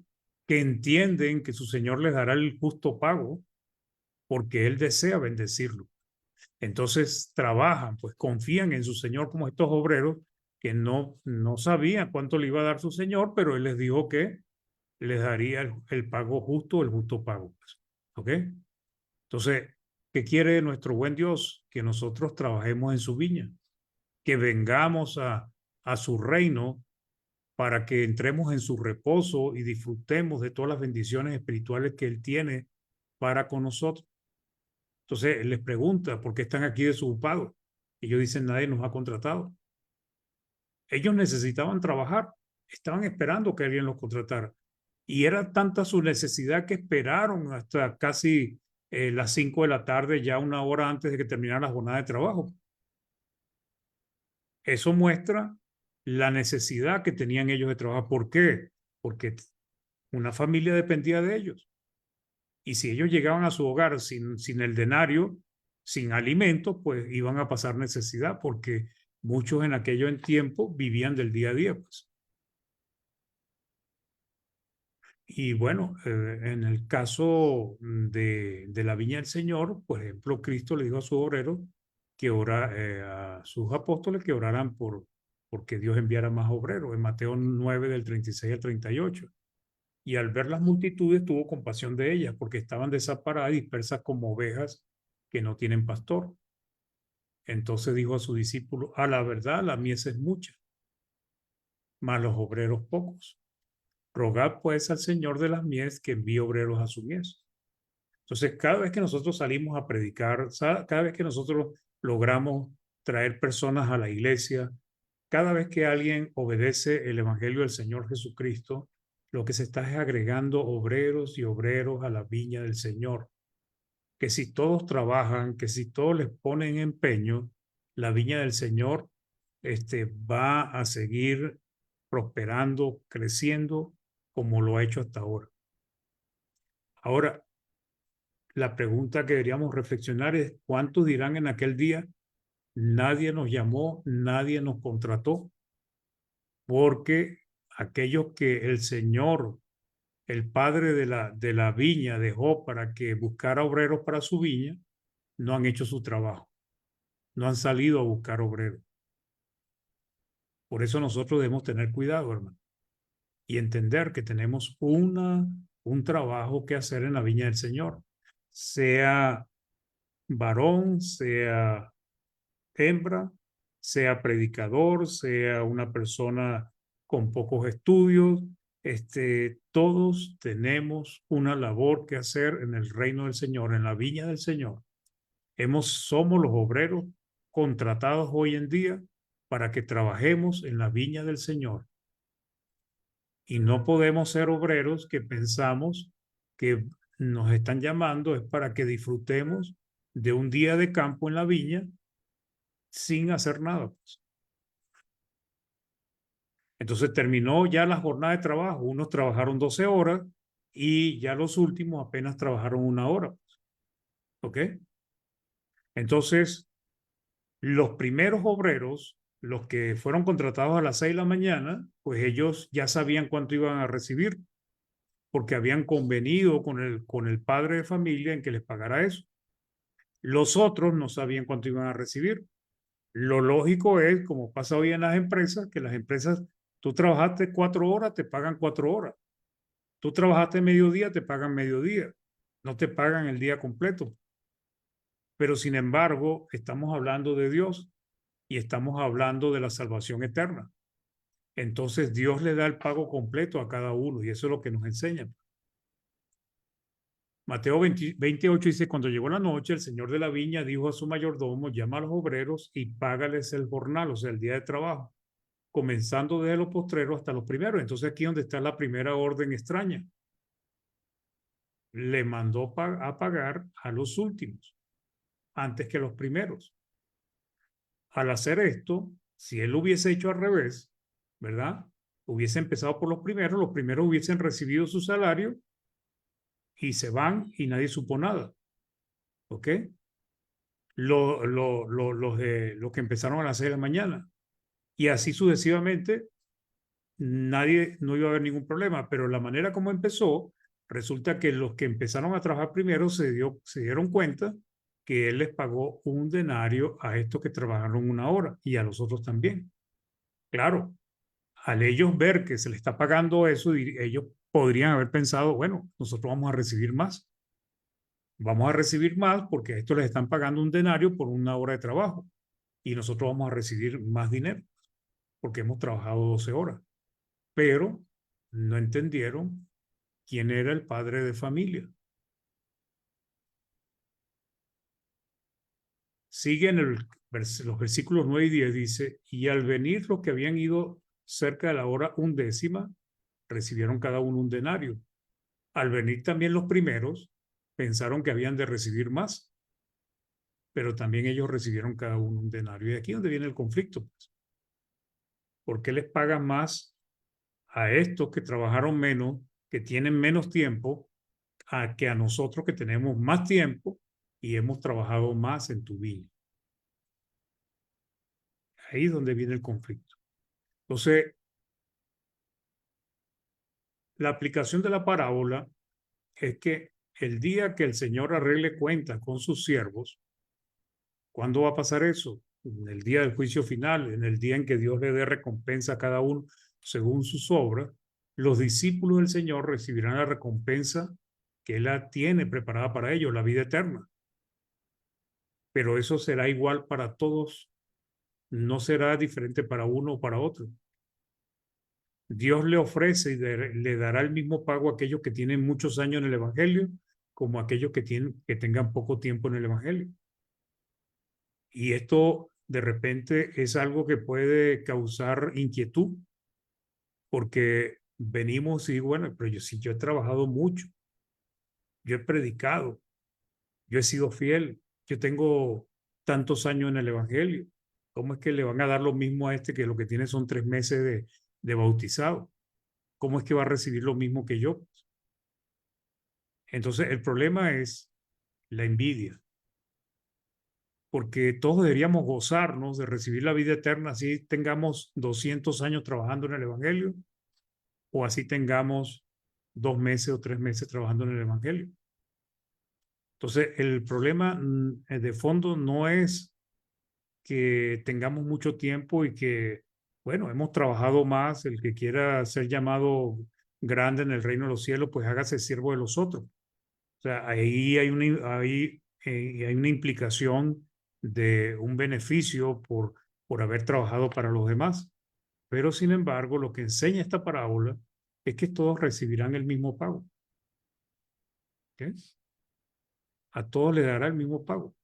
que entienden que su Señor les dará el justo pago porque Él desea bendecirlo. Entonces trabajan, pues confían en su Señor como estos obreros que no sabían cuánto le iba a dar su Señor, pero Él les dijo que les daría el pago justo, el justo pago, pues. ¿Ok? Entonces, ¿qué quiere nuestro buen Dios? Que nosotros trabajemos en su viña, que vengamos a su reino para que entremos en su reposo y disfrutemos de todas las bendiciones espirituales que Él tiene para con nosotros. Entonces, Él les pregunta, ¿por qué están aquí desocupados? Ellos dicen, nadie nos ha contratado. Ellos necesitaban trabajar, estaban esperando que alguien los contratara. Y era tanta su necesidad que esperaron hasta casi las 5 de la tarde, ya una hora antes de que terminara la jornada de trabajo. Eso muestra la necesidad que tenían ellos de trabajar. ¿Por qué? Porque una familia dependía de ellos. Y si ellos llegaban a su hogar sin el denario, sin alimento, pues iban a pasar necesidad, porque muchos en aquello en tiempo vivían del día a día, pues. Y bueno, en el caso de la viña del Señor, por ejemplo, Cristo le dijo a sus obreros a sus apóstoles que oraran porque Dios enviara más obreros, en Mateo 9 del 36 al 38. Y al ver las multitudes tuvo compasión de ellas, porque estaban desamparadas y dispersas como ovejas que no tienen pastor. Entonces dijo a sus discípulos, a la verdad la mies es mucha, mas los obreros pocos. Rogad pues al Señor de las mies que envíe obreros a su mies. Entonces, cada vez que nosotros salimos a predicar, cada vez que nosotros logramos traer personas a la iglesia, cada vez que alguien obedece el Evangelio del Señor Jesucristo, lo que se está es agregando obreros y obreros a la viña del Señor. Que si todos trabajan, que si todos les ponen empeño, la viña del Señor va a seguir prosperando, creciendo, como lo ha hecho hasta ahora. Ahora, la pregunta que deberíamos reflexionar es, ¿cuántos dirán en aquel día, nadie nos llamó, nadie nos contrató? Porque aquellos que el Señor el padre de la viña dejó para que buscara obreros para su viña, no han hecho su trabajo, no han salido a buscar obreros. Por eso nosotros debemos tener cuidado, hermano, y entender que tenemos un trabajo que hacer en la viña del Señor, sea varón, sea hembra, sea predicador, sea una persona con pocos estudios. Todos tenemos una labor que hacer en el reino del Señor, en la viña del Señor. Somos los obreros contratados hoy en día para que trabajemos en la viña del Señor. Y no podemos ser obreros que pensamos que nos están llamando es para que disfrutemos de un día de campo en la viña sin hacer nada. Entonces terminó ya la jornada de trabajo. Unos trabajaron 12 horas y ya los últimos apenas trabajaron 1 hora. ¿Ok? Entonces, los primeros obreros, los que fueron contratados a las 6 de la mañana, pues ellos ya sabían cuánto iban a recibir, porque habían convenido con el padre de familia en que les pagara eso. Los otros no sabían cuánto iban a recibir. Lo lógico es, como pasa hoy en las empresas, que las empresas, tú trabajaste 4 horas, te pagan 4 horas. Tú trabajaste mediodía, te pagan mediodía. No te pagan el día completo. Pero sin embargo, estamos hablando de Dios y estamos hablando de la salvación eterna. Entonces Dios le da el pago completo a cada uno y eso es lo que nos enseña. Mateo 28 dice, cuando llegó la noche, el señor de la viña dijo a su mayordomo, llama a los obreros y págales el jornal, o sea, el día de trabajo, comenzando desde los postreros hasta los primeros. Entonces aquí es donde está la primera orden extraña. Le mandó a pagar a los últimos, antes que los primeros. Al hacer esto, si él lo hubiese hecho al revés, ¿verdad? Hubiese empezado por los primeros hubiesen recibido su salario y se van y nadie supo nada. ¿Ok? Los que empezaron a las 6 de la mañana. Y así sucesivamente, no iba a haber ningún problema, pero la manera como empezó, resulta que los que empezaron a trabajar primero se dieron cuenta que él les pagó un denario a estos que trabajaron 1 hora y a los otros también. Claro, al ellos ver que se les está pagando eso, ellos podrían haber pensado, bueno, nosotros vamos a recibir más. Vamos a recibir más porque a esto les están pagando un denario por 1 hora de trabajo y nosotros vamos a recibir más dinero porque hemos trabajado 12 horas. Pero no entendieron quién era el padre de familia. Sigue en los versículos 9 y 10, dice, y al venir los que habían ido cerca de la hora 11, recibieron cada uno un denario. Al venir también los primeros, pensaron que habían de recibir más, pero también ellos recibieron cada uno un denario. Y aquí es donde viene el conflicto. Pues. ¿Por qué les pagan más a estos que trabajaron menos, que tienen menos tiempo, que a nosotros que tenemos más tiempo y hemos trabajado más en tu viña? Ahí es donde viene el conflicto. Entonces, la aplicación de la parábola es que el día que el Señor arregle cuentas con sus siervos, ¿cuándo va a pasar eso? En el día del juicio final, en el día en que Dios le dé recompensa a cada uno según sus obras, los discípulos del Señor recibirán la recompensa que Él tiene preparada para ellos, la vida eterna. Pero eso será igual para todos, no será diferente para uno o para otro. Dios le ofrece y le dará el mismo pago a aquellos que tienen muchos años en el Evangelio como a aquellos que tengan poco tiempo en el Evangelio. Y esto de repente es algo que puede causar inquietud porque venimos y bueno, pero yo he trabajado mucho, yo he predicado, yo he sido fiel, yo tengo tantos años en el Evangelio. ¿Cómo es que le van a dar lo mismo a este que lo que tiene son 3 meses de bautizado? ¿Cómo es que va a recibir lo mismo que yo? Entonces, el problema es la envidia. Porque todos deberíamos gozarnos de recibir la vida eterna así tengamos 200 años trabajando en el Evangelio o así tengamos 2 meses o 3 meses trabajando en el evangelio. Entonces, el problema de fondo no es que tengamos mucho tiempo y que, bueno, hemos trabajado más. El que quiera ser llamado grande en el reino de los cielos, pues hágase siervo de los otros. O sea, ahí hay hay una implicación de un beneficio por haber trabajado para los demás. Pero, sin embargo, lo que enseña esta parábola es que todos recibirán el mismo pago. ¿Okay? A todos les dará el mismo pago.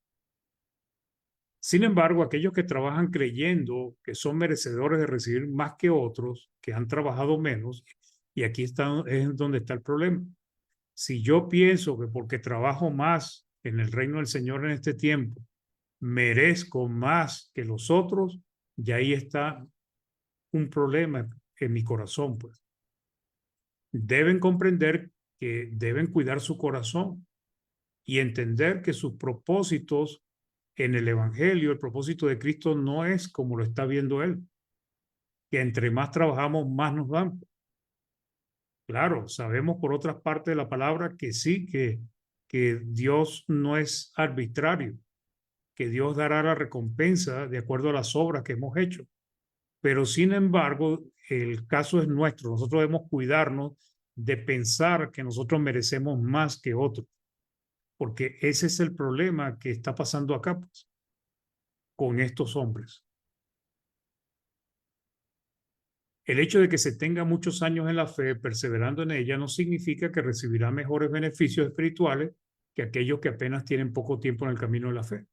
Sin embargo, aquellos que trabajan creyendo que son merecedores de recibir más que otros, que han trabajado menos, y aquí es donde está el problema. Si yo pienso que porque trabajo más en el reino del Señor en este tiempo, merezco más que los otros, ya ahí está un problema en mi corazón, pues. Deben comprender que deben cuidar su corazón y entender que sus propósitos en el evangelio, el propósito de Cristo no es como lo está viendo él, que entre más trabajamos, más nos dan. Claro, sabemos por otras partes de la palabra que sí, que Dios no es arbitrario, que Dios dará la recompensa de acuerdo a las obras que hemos hecho. Pero sin embargo, el caso es nuestro. Nosotros debemos cuidarnos de pensar que nosotros merecemos más que otros, porque ese es el problema que está pasando acá, pues, con estos hombres. El hecho de que se tenga muchos años en la fe, perseverando en ella, no significa que recibirá mejores beneficios espirituales que aquellos que apenas tienen poco tiempo en el camino de la fe.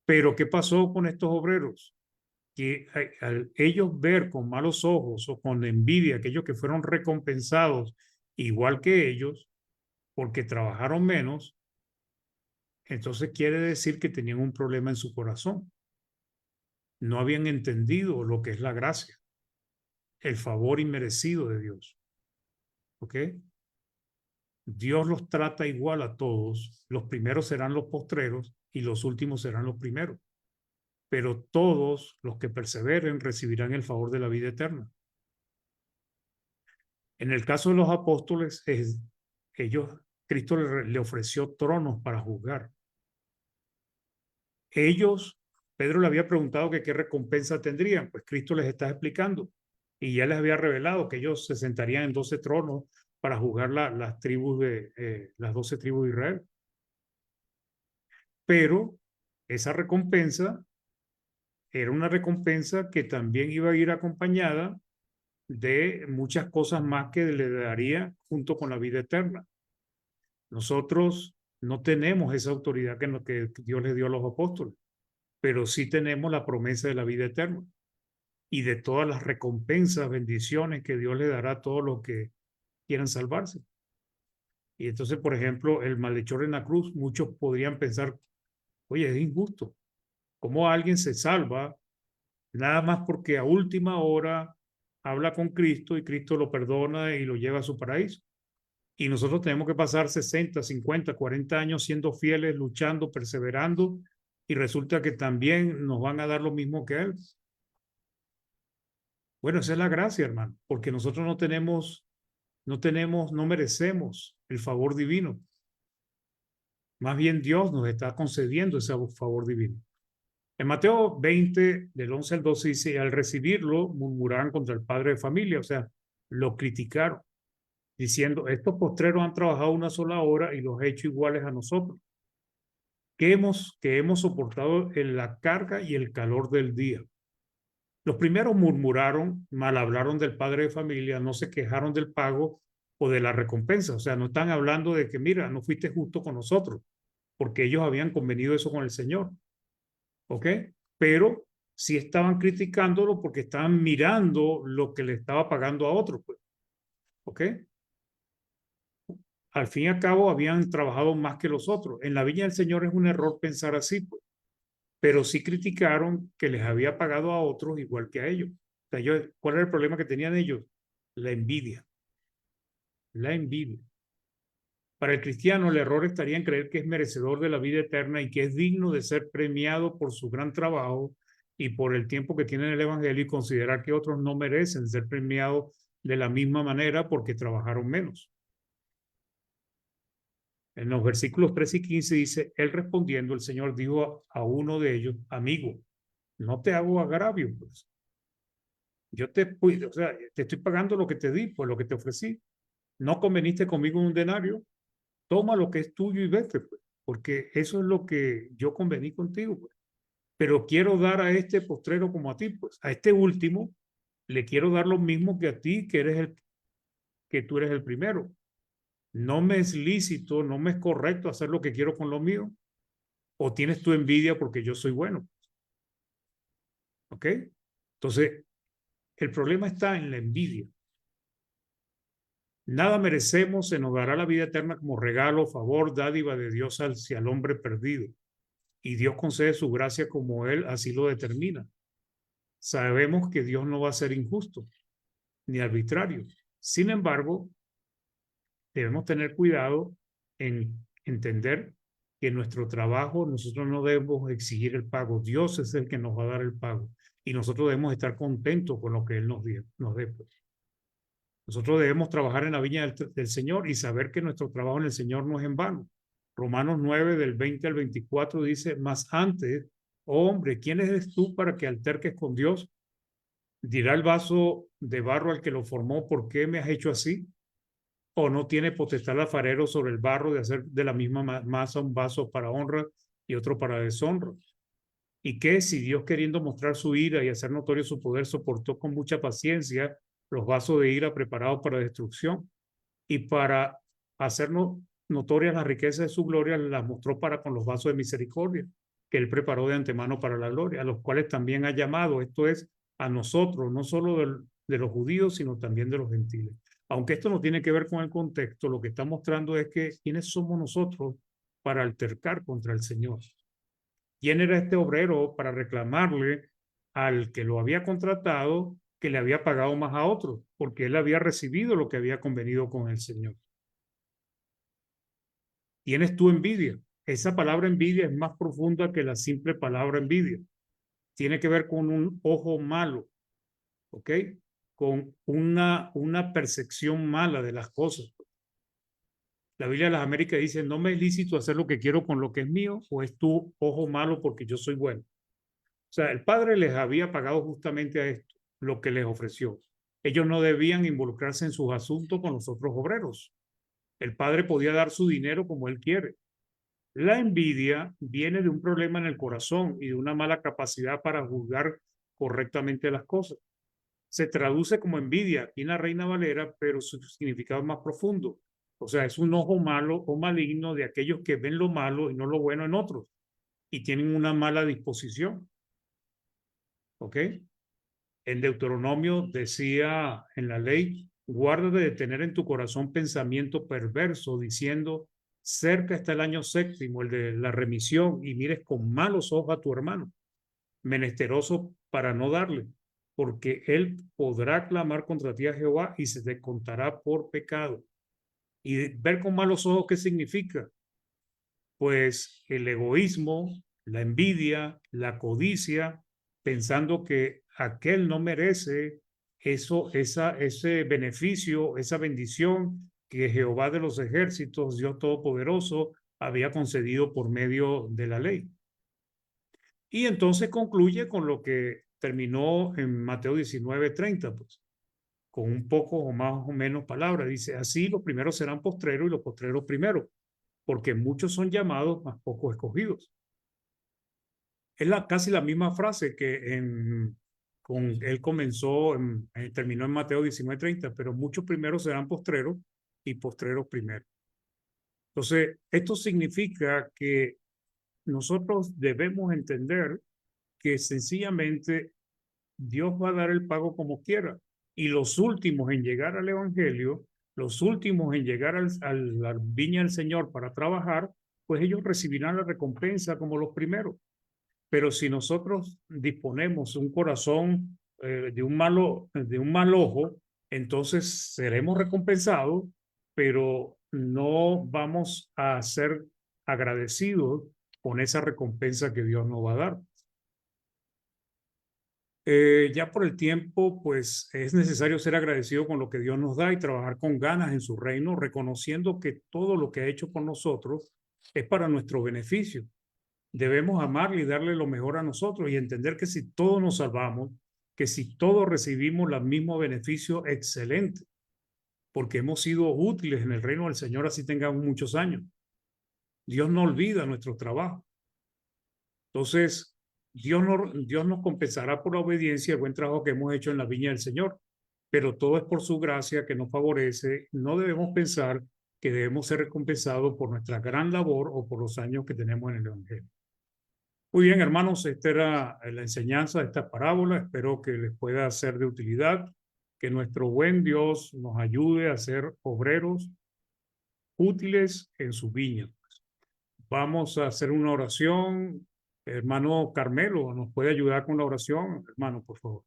Pero, ¿qué pasó con estos obreros? Que al ellos ver con malos ojos o con envidia aquellos que fueron recompensados igual que ellos porque trabajaron menos, entonces quiere decir que tenían un problema en su corazón. No habían entendido lo que es la gracia, el favor inmerecido de Dios. ¿Ok? Dios los trata igual a todos. Los primeros serán los postreros y los últimos serán los primeros. Pero todos los que perseveren recibirán el favor de la vida eterna. En el caso de los apóstoles, Cristo le ofreció tronos para juzgar. Pedro le había preguntado que qué recompensa tendrían, pues Cristo les está explicando y ya les había revelado que ellos se sentarían en 12 tronos para juzgar las 12 tribus de Israel. Pero esa recompensa era una recompensa que también iba a ir acompañada de muchas cosas más que le daría junto con la vida eterna. Nosotros no tenemos esa autoridad que Dios le dio a los apóstoles, pero sí tenemos la promesa de la vida eterna y de todas las recompensas, bendiciones que Dios le dará a todos los que quieran salvarse. Y entonces, por ejemplo, el malhechor en la cruz, muchos podrían pensar, oye, es injusto. ¿Cómo alguien se salva nada más porque a última hora habla con Cristo y Cristo lo perdona y lo lleva a su paraíso? Y nosotros tenemos que pasar 60, 50, 40 años siendo fieles, luchando, perseverando, y resulta que también nos van a dar lo mismo que él. Bueno, esa es la gracia, hermano, porque nosotros no merecemos el favor divino. Más bien Dios nos está concediendo ese favor divino. En Mateo 20, del 11 al 12 dice, y al recibirlo murmuraban contra el padre de familia, o sea, lo criticaron, diciendo, estos postreros han trabajado una sola hora y los he hecho iguales a nosotros, que hemos soportado en la carga y el calor del día. Los primeros murmuraron, mal hablaron del padre de familia, no se quejaron del pago o de la recompensa, o sea, no están hablando de que, mira, no fuiste justo con nosotros, porque ellos habían convenido eso con el Señor. ¿Ok? Pero sí estaban criticándolo porque estaban mirando lo que le estaba pagando a otros, pues. ¿Ok? Al fin y al cabo habían trabajado más que los otros. En la viña del Señor es un error pensar así, pues. Pero sí criticaron que les había pagado a otros igual que a ellos. O sea, ¿cuál era el problema que tenían ellos? La envidia. La envidia. Para el cristiano, el error estaría en creer que es merecedor de la vida eterna y que es digno de ser premiado por su gran trabajo y por el tiempo que tiene en el evangelio, y considerar que otros no merecen ser premiados de la misma manera porque trabajaron menos. En los versículos 3 y 15 dice, él respondiendo, el Señor dijo a uno de ellos, amigo, no te hago agravio, pues. Yo o sea, te estoy pagando lo que te di, por lo que te ofrecí. No conveniste conmigo en un denario. Toma lo que es tuyo y vete, pues, porque eso es lo que yo convení contigo, pues. Pero quiero dar a este postrero como a ti, pues. A este último le quiero dar lo mismo que a ti, que tú eres el primero. No me es lícito, no me es correcto hacer lo que quiero con lo mío. O tienes tu envidia porque yo soy bueno. ¿Ok? Entonces, el problema está en la envidia. Nada merecemos, se nos dará la vida eterna como regalo, favor, dádiva de Dios hacia el hombre perdido. Y Dios concede su gracia como Él así lo determina. Sabemos que Dios no va a ser injusto ni arbitrario. Sin embargo, debemos tener cuidado en entender que nuestro trabajo, nosotros no debemos exigir el pago. Dios es el que nos va a dar el pago. Y nosotros debemos estar contentos con lo que Él nos dé. Nosotros debemos trabajar en la viña del Señor y saber que nuestro trabajo en el Señor no es en vano. Romanos 9, del 20 al 24 dice, mas antes, oh hombre, ¿quién eres tú para que alterques con Dios? Dirá el vaso de barro al que lo formó, ¿por qué me has hecho así? ¿O no tiene potestad el alfarero sobre el barro de hacer de la misma masa un vaso para honra y otro para deshonra? ¿Y qué si Dios, queriendo mostrar su ira y hacer notorio su poder, soportó con mucha paciencia los vasos de ira preparados para destrucción y para hacernos notorias las riquezas de su gloria, las mostró para con los vasos de misericordia que él preparó de antemano para la gloria, a los cuales también ha llamado, esto es, a nosotros, no solo de los judíos, sino también de los gentiles? Aunque esto no tiene que ver con el contexto, lo que está mostrando es que quiénes somos nosotros para altercar contra el Señor. ¿Quién era este obrero para reclamarle al que lo había contratado que le había pagado más a otros? Porque él había recibido lo que había convenido con el Señor. ¿Tienes tú envidia? Esa palabra envidia es más profunda que la simple palabra envidia. Tiene que ver con un ojo malo, ¿ok? Con una percepción mala de las cosas. La Biblia de las Américas dice, no me es lícito hacer lo que quiero con lo que es mío, o es tu ojo malo porque yo soy bueno. O sea, el Padre les había pagado justamente a esto, lo que les ofreció. Ellos no debían involucrarse en sus asuntos con los otros obreros. El Padre podía dar su dinero como él quiere. La envidia viene de un problema en el corazón y de una mala capacidad para juzgar correctamente las cosas. Se traduce como envidia aquí en la Reina Valera, pero su significado es más profundo. O sea, es un ojo malo o maligno de aquellos que ven lo malo y no lo bueno en otros y tienen una mala disposición. ¿Ok? En Deuteronomio decía en la ley, guárdate de tener en tu corazón pensamiento perverso, diciendo, cerca está el año séptimo, el de la remisión, y mires con malos ojos a tu hermano, menesteroso para no darle, porque él podrá clamar contra ti a Jehová y se te contará por pecado. Y ver con malos ojos, ¿qué significa? Pues el egoísmo, la envidia, la codicia, pensando que aquel no merece ese beneficio, esa bendición que Jehová de los ejércitos, Dios Todopoderoso, había concedido por medio de la ley. Y entonces concluye con lo que terminó en Mateo 19:30, pues, con un poco o más o menos palabras. Dice, así los primeros serán postreros y los postreros primeros, porque muchos son llamados, mas pocos escogidos. Es casi la misma frase que él comenzó, terminó en Mateo 19:30, pero muchos primeros serán postreros y postreros primeros. Entonces, esto significa que nosotros debemos entender que sencillamente Dios va a dar el pago como quiera. Y los últimos en llegar al Evangelio, los últimos en llegar a la viña del Señor para trabajar, pues ellos recibirán la recompensa como los primeros. Pero si nosotros disponemos un corazón de un mal ojo, entonces seremos recompensados, pero no vamos a ser agradecidos con esa recompensa que Dios nos va a dar. Ya por el tiempo, pues es necesario ser agradecido con lo que Dios nos da y trabajar con ganas en su reino, reconociendo que todo lo que ha hecho por nosotros es para nuestro beneficio. Debemos amarle y darle lo mejor a nosotros y entender que si todos nos salvamos, que si todos recibimos los mismos beneficios, excelente, porque hemos sido útiles en el reino del Señor, así tengamos muchos años. Dios no olvida nuestro trabajo. Entonces, Dios nos compensará por la obediencia y el buen trabajo que hemos hecho en la viña del Señor, pero todo es por su gracia que nos favorece. No debemos pensar que debemos ser recompensados por nuestra gran labor o por los años que tenemos en el Evangelio. Muy bien, hermanos, esta era la enseñanza de esta parábola. Espero que les pueda ser de utilidad, que nuestro buen Dios nos ayude a ser obreros útiles en su viña. Vamos a hacer una oración. Hermano Carmelo, ¿nos puede ayudar con la oración? Hermano, por favor.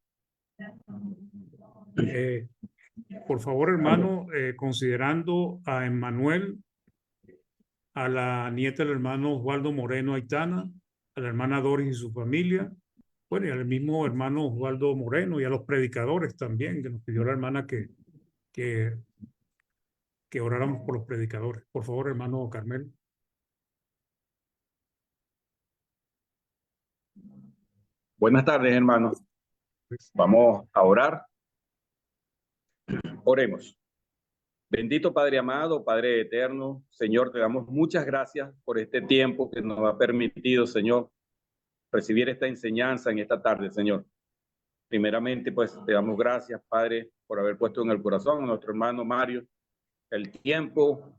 Por favor, hermano, considerando a Emmanuel, a la nieta del hermano Osvaldo Moreno Aitana, a la hermana Doris y su familia, bueno, y al mismo hermano Osvaldo Moreno y a los predicadores también, que nos pidió la hermana que oráramos por los predicadores. Por favor, hermano Carmelo. Buenas tardes, hermanos. Vamos a orar. Oremos. Bendito Padre amado, Padre eterno, Señor, te damos muchas gracias por este tiempo que nos ha permitido, Señor, recibir esta enseñanza en esta tarde, Señor. Primeramente, pues, te damos gracias, Padre, por haber puesto en el corazón a nuestro hermano Mario el tiempo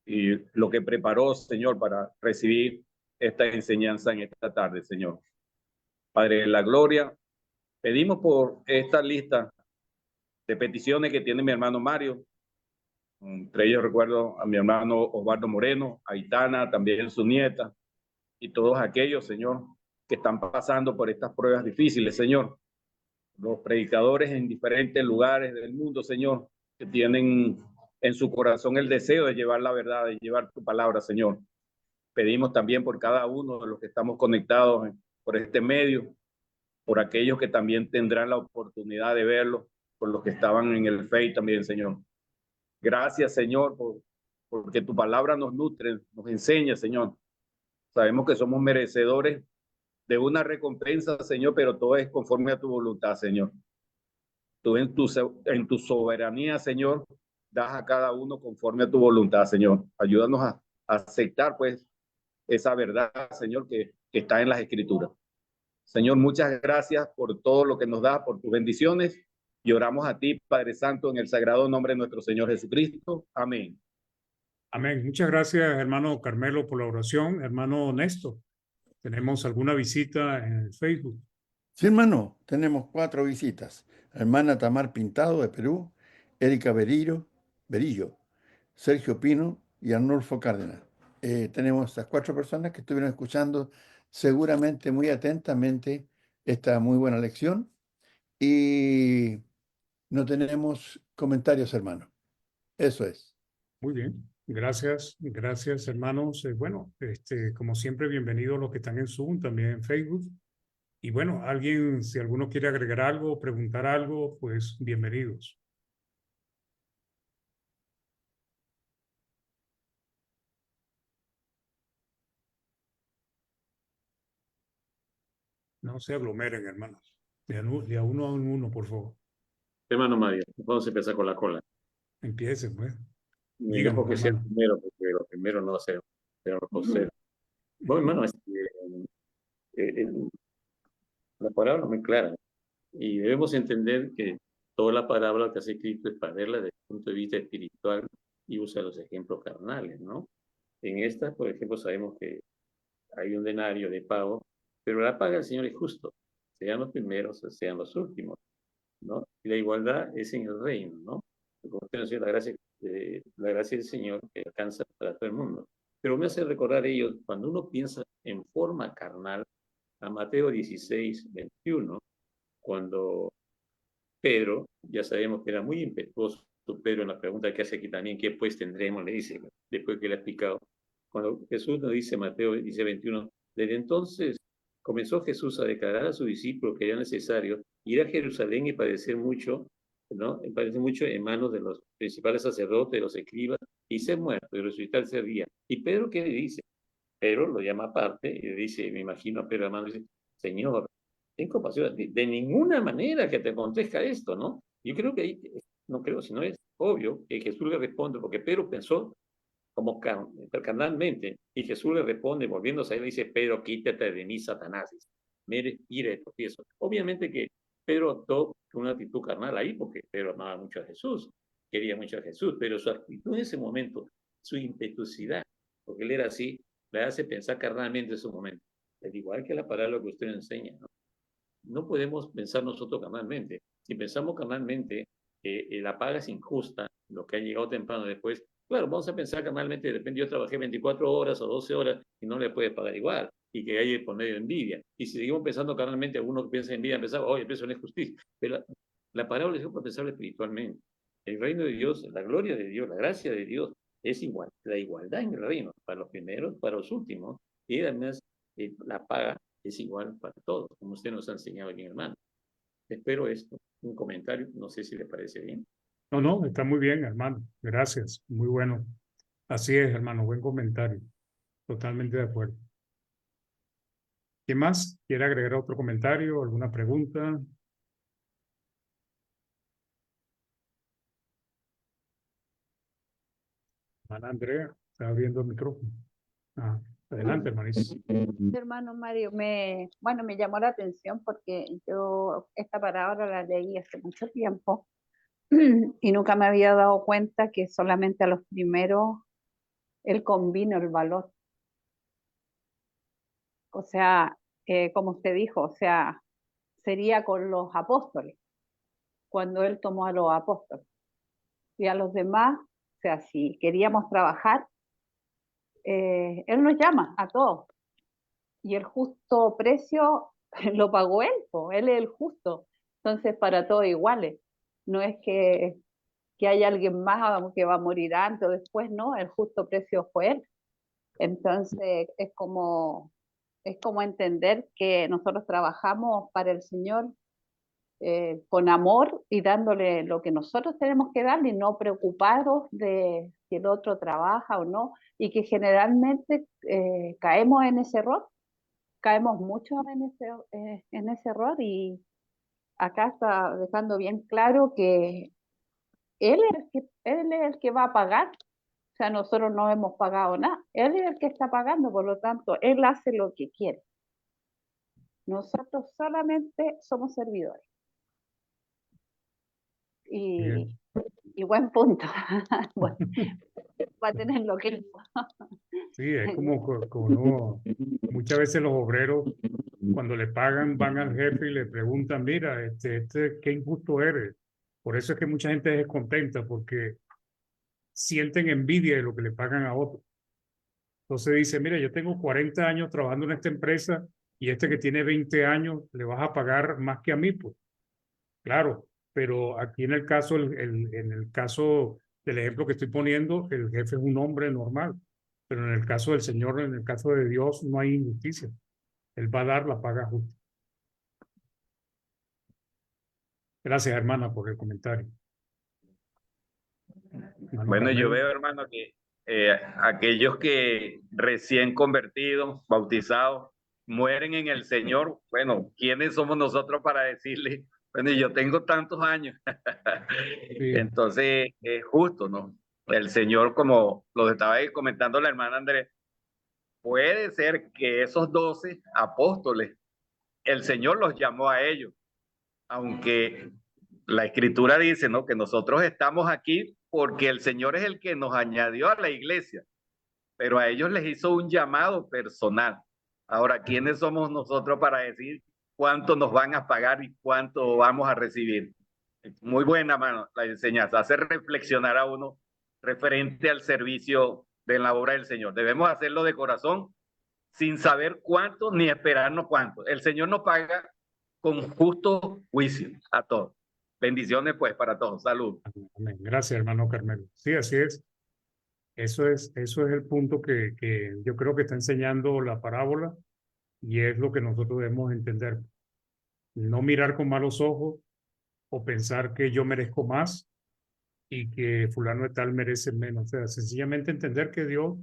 y lo que preparó, Señor, para recibir esta enseñanza en esta tarde, Señor. Padre de la gloria, pedimos por esta lista de peticiones que tiene mi hermano Mario. Entre ellos recuerdo a mi hermano Osvaldo Moreno, a Aitana, también su nieta, y todos aquellos, Señor, que están pasando por estas pruebas difíciles, Señor. Los predicadores en diferentes lugares del mundo, Señor, que tienen en su corazón el deseo de llevar la verdad, de llevar tu palabra, Señor. Pedimos también por cada uno de los que estamos conectados por este medio, por aquellos que también tendrán la oportunidad de verlo, por los que estaban en el Face también, Señor. Gracias, Señor, porque tu palabra nos nutre, nos enseña, Señor. Sabemos que somos merecedores de una recompensa, Señor, pero todo es conforme a tu voluntad, Señor. Tú en tu soberanía, Señor, das a cada uno conforme a tu voluntad, Señor. Ayúdanos a aceptar, pues, esa verdad, Señor, que está en las Escrituras. Señor, muchas gracias por todo lo que nos da, por tus bendiciones. Y oramos a ti, Padre Santo, en el sagrado nombre de nuestro Señor Jesucristo. Amén. Amén. Muchas gracias, hermano Carmelo, por la oración. Hermano Néstor, ¿tenemos alguna visita en el Facebook? Sí, hermano, tenemos 4 visitas. Hermana Tamar Pintado de Perú, Erika Berillo, Sergio Pino y Arnulfo Cárdenas. Tenemos estas 4 personas que estuvieron escuchando seguramente muy atentamente esta muy buena lección y no tenemos comentarios, hermano. Eso es. Muy bien. Gracias, hermanos. Bueno, como siempre, bienvenidos los que están en Zoom, también en Facebook. Y bueno, si alguno quiere agregar algo, preguntar algo, pues bienvenidos. No se aglomeren, hermanos. De a uno en uno, por favor. Hermano Mario, vamos a empezar con la cola. Empiecen, pues. No Díganos, porque sea el hermano. primero, porque lo primero no va a ser, pero los terceros. Bueno, hermano, la palabra es muy clara y debemos entender que toda la palabra que hace Cristo es para verla desde el punto de vista espiritual y usa los ejemplos carnales, ¿no? En esta, por ejemplo, sabemos que hay un denario de pago, pero la paga del Señor es justo, sean los primeros o sean los últimos, ¿no? Y la igualdad es en el reino, ¿no? Como usted nos dice, la gracia del Señor que alcanza para todo el mundo. Pero me hace recordar ellos, cuando uno piensa en forma carnal, a Mateo 16, 21, cuando Pedro, ya sabemos que era muy impetuoso, Pedro en la pregunta que hace aquí también, ¿qué pues tendremos? Le dice, después que le ha explicado. Cuando Jesús nos dice, Mateo dice 21, desde entonces comenzó Jesús a declarar a sus discípulos que era necesario ir a Jerusalén y padecer mucho, ¿no? Padecer mucho en manos de los principales sacerdotes, de los escribas, y ser muerto y resucitar el tercer día. ¿Y Pedro qué le dice? Pedro lo llama aparte y le dice, me imagino a Pedro hermano, dice, Señor, ten compasión, de ninguna manera que te acontezca esto, ¿no? Yo creo que ahí, no creo, sino es obvio que Jesús le responde, porque Pedro pensó como carnalmente, y Jesús le responde, volviéndose a él, dice, Pedro, quítate de mí, Satanás, mire, ira de tropiezo. Obviamente que Pedro optó con una actitud carnal ahí, porque Pedro amaba mucho a Jesús, quería mucho a Jesús, pero su actitud en ese momento, su impetuosidad, porque él era así, le hace pensar carnalmente en ese momento. Es igual que la palabra que usted enseña, ¿no? No podemos pensar nosotros carnalmente. Si pensamos carnalmente, la paga es injusta, lo que ha llegado temprano después, claro, vamos a pensar carnalmente, de repente yo trabajé 24 horas o 12 horas y no le puede pagar igual, y que hay por medio de envidia. Y si seguimos pensando carnalmente, alguno que piensa en envidia, pensaba, oye, eso no es justicia. Pero la palabra es para pensarlo espiritualmente. El reino de Dios, la gloria de Dios, la gracia de Dios, es igual, la igualdad en el reino, para los primeros, para los últimos, y además la paga es igual para todos, como usted nos ha enseñado aquí, hermano. Espero esto, un comentario, no sé si le parece bien. No, no, está muy bien, hermano. Gracias. Muy bueno. Así es, hermano. Buen comentario. Totalmente de acuerdo. ¿Quién más quiere agregar otro comentario, alguna pregunta? Hermana Andrea, está abriendo el micrófono. Ah, adelante, hermanita. Hermano Mario, bueno, me llamó la atención porque yo esta palabra la leí hace mucho tiempo y nunca me había dado cuenta que solamente a los primeros él convino el valor. O sea, como usted dijo, o sea, sería con los apóstoles, cuando él tomó a los apóstoles. Y a los demás, o sea, si queríamos trabajar, él nos llama a todos. Y el justo precio lo pagó él, él es el justo. Entonces, para todos iguales. No es que haya alguien más que va a morir antes o después, no, el justo precio fue él. Entonces, es como entender que nosotros trabajamos para el Señor con amor y dándole lo que nosotros tenemos que darle y no preocupados de si el otro trabaja o no, y que generalmente caemos en ese error. Caemos mucho en ese error, y acá está dejando bien claro que él es el que va a pagar. O sea, nosotros no hemos pagado nada. Él es el que está pagando, por lo tanto, él hace lo que quiere. Nosotros solamente somos servidores. Y buen punto. Bueno, va a tener lo que... Sí, es como muchas veces los obreros, cuando le pagan, van al jefe y le preguntan, mira, qué injusto eres. Por eso es que mucha gente es descontenta, porque sienten envidia de lo que le pagan a otros. Entonces dice, mira, yo tengo 40 años trabajando en esta empresa y este que tiene 20 años le vas a pagar más que a mí, pues. Claro, pero aquí en el caso, en el caso del ejemplo que estoy poniendo, el jefe es un hombre normal. Pero en el caso del Señor, en el caso de Dios, no hay injusticia. Él va a dar la paga justa. Gracias, hermana, por el comentario. Hermano Bueno, yo Carmelo. veo, hermano, que aquellos que recién convertidos, bautizados, mueren en el Señor. Bueno, ¿quiénes somos nosotros para decirle? Bueno, yo tengo tantos años. Sí. Entonces, es justo, ¿no? El Señor, como lo estaba ahí comentando la hermana Andrés, puede ser que esos 12 apóstoles, el Señor los llamó a ellos, aunque la Escritura dice, ¿no?, que nosotros estamos aquí porque el Señor es el que nos añadió a la iglesia, pero a ellos les hizo un llamado personal. Ahora, ¿quiénes somos nosotros para decir cuánto nos van a pagar y cuánto vamos a recibir? Muy buena, mano, la enseñanza, hace reflexionar a uno referente al servicio de la obra del Señor. Debemos hacerlo de corazón, sin saber cuánto ni esperarnos cuánto. El Señor nos paga con justo juicio a todos. Bendiciones pues para todos. Salud. Amén. Gracias, hermano Carmelo. Sí, así es. Eso es el punto que yo creo que está enseñando la parábola, Y es lo que nosotros debemos entender. No mirar con malos ojos o pensar que yo merezco más y que fulano de tal merece menos. O sea, sencillamente entender que Dios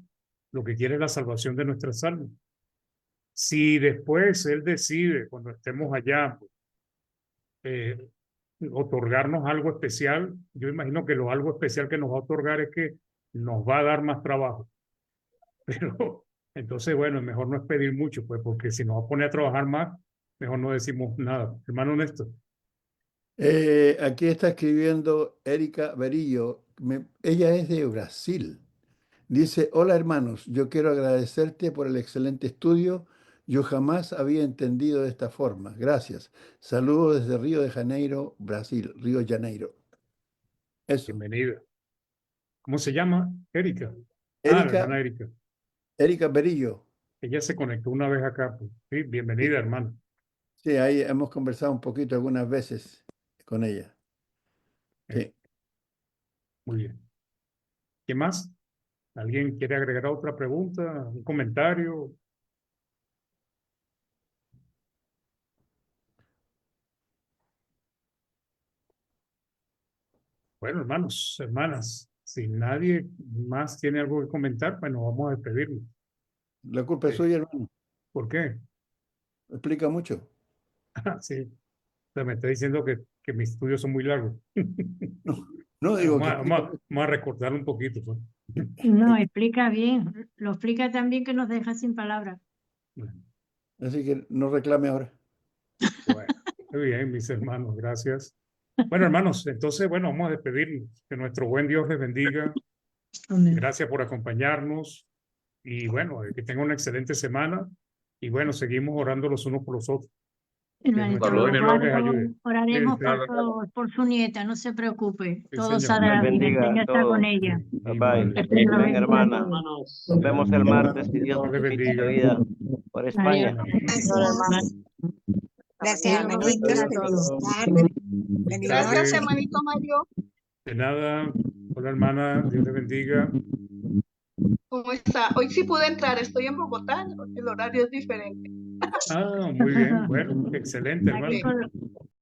lo que quiere es la salvación de nuestras almas. Si después Él decide, cuando estemos allá, pues, otorgarnos algo especial, yo imagino que lo algo especial que nos va a otorgar es que nos va a dar más trabajo. Pero entonces, bueno, mejor no es pedir mucho, pues, porque si nos va a poner a trabajar más, mejor no decimos nada. Hermano Néstor. Aquí está escribiendo Erika Berillo. Ella es de Brasil. Dice, hola hermanos, yo quiero agradecerte por el excelente estudio. Yo jamás había entendido de esta forma. Gracias. Saludos desde Río de Janeiro, Brasil. Río de Janeiro. Eso. Bienvenida. ¿Cómo se llama? Erika. La Erika, hermana Erika. Erika Berillo. Ella se conectó una vez acá, pues. Sí, bienvenida, hermano. Sí, ahí hemos conversado un poquito algunas veces con ella. Sí. Muy bien. ¿Qué más? ¿Alguien quiere agregar otra pregunta? ¿Un comentario? Bueno, hermanos, hermanas, si nadie más tiene algo que comentar, bueno, vamos a despedirnos. La culpa es Sí. suya, hermano. ¿Por qué? Explica mucho. Sí. O sea, me está diciendo que mis estudios son muy largos. No digo que Vamos a recortar un poquito, pues. No, explica bien. Lo explica tan bien que nos deja sin palabras. Bueno, así que no reclame ahora. muy bien, mis hermanos, gracias. Bueno, hermanos, entonces, bueno, vamos a despedirnos. Que nuestro buen Dios les bendiga. Amén. Gracias por acompañarnos. Y bueno, que tengan una excelente semana. Y bueno, seguimos orando los unos por los otros. Hermanito, nuestro buen Dios les ayude. oraremos Cuídense. por su nieta, no se preocupe. Sí, Todo señor. saldrá bien. El bendiga Señor a está con todos. ella. Bye Igual. bye. El Señor los Amén, bendiga a hermana. todos. Hermanos, Nos vemos el martes si Dios Dios les permite bendiga. vida por España. Gracias. Gracias, Dios los hermanitos. bendiga a Feliz todos. tarde. Feliz Gracias, noche. hermanito Mario. De nada. Hola, hermana. Dios les bendiga. ¿Cómo está? Hoy sí pude entrar, estoy en Bogotá, el horario es diferente. Ah, muy bien. Bueno, excelente, hermano. Aquí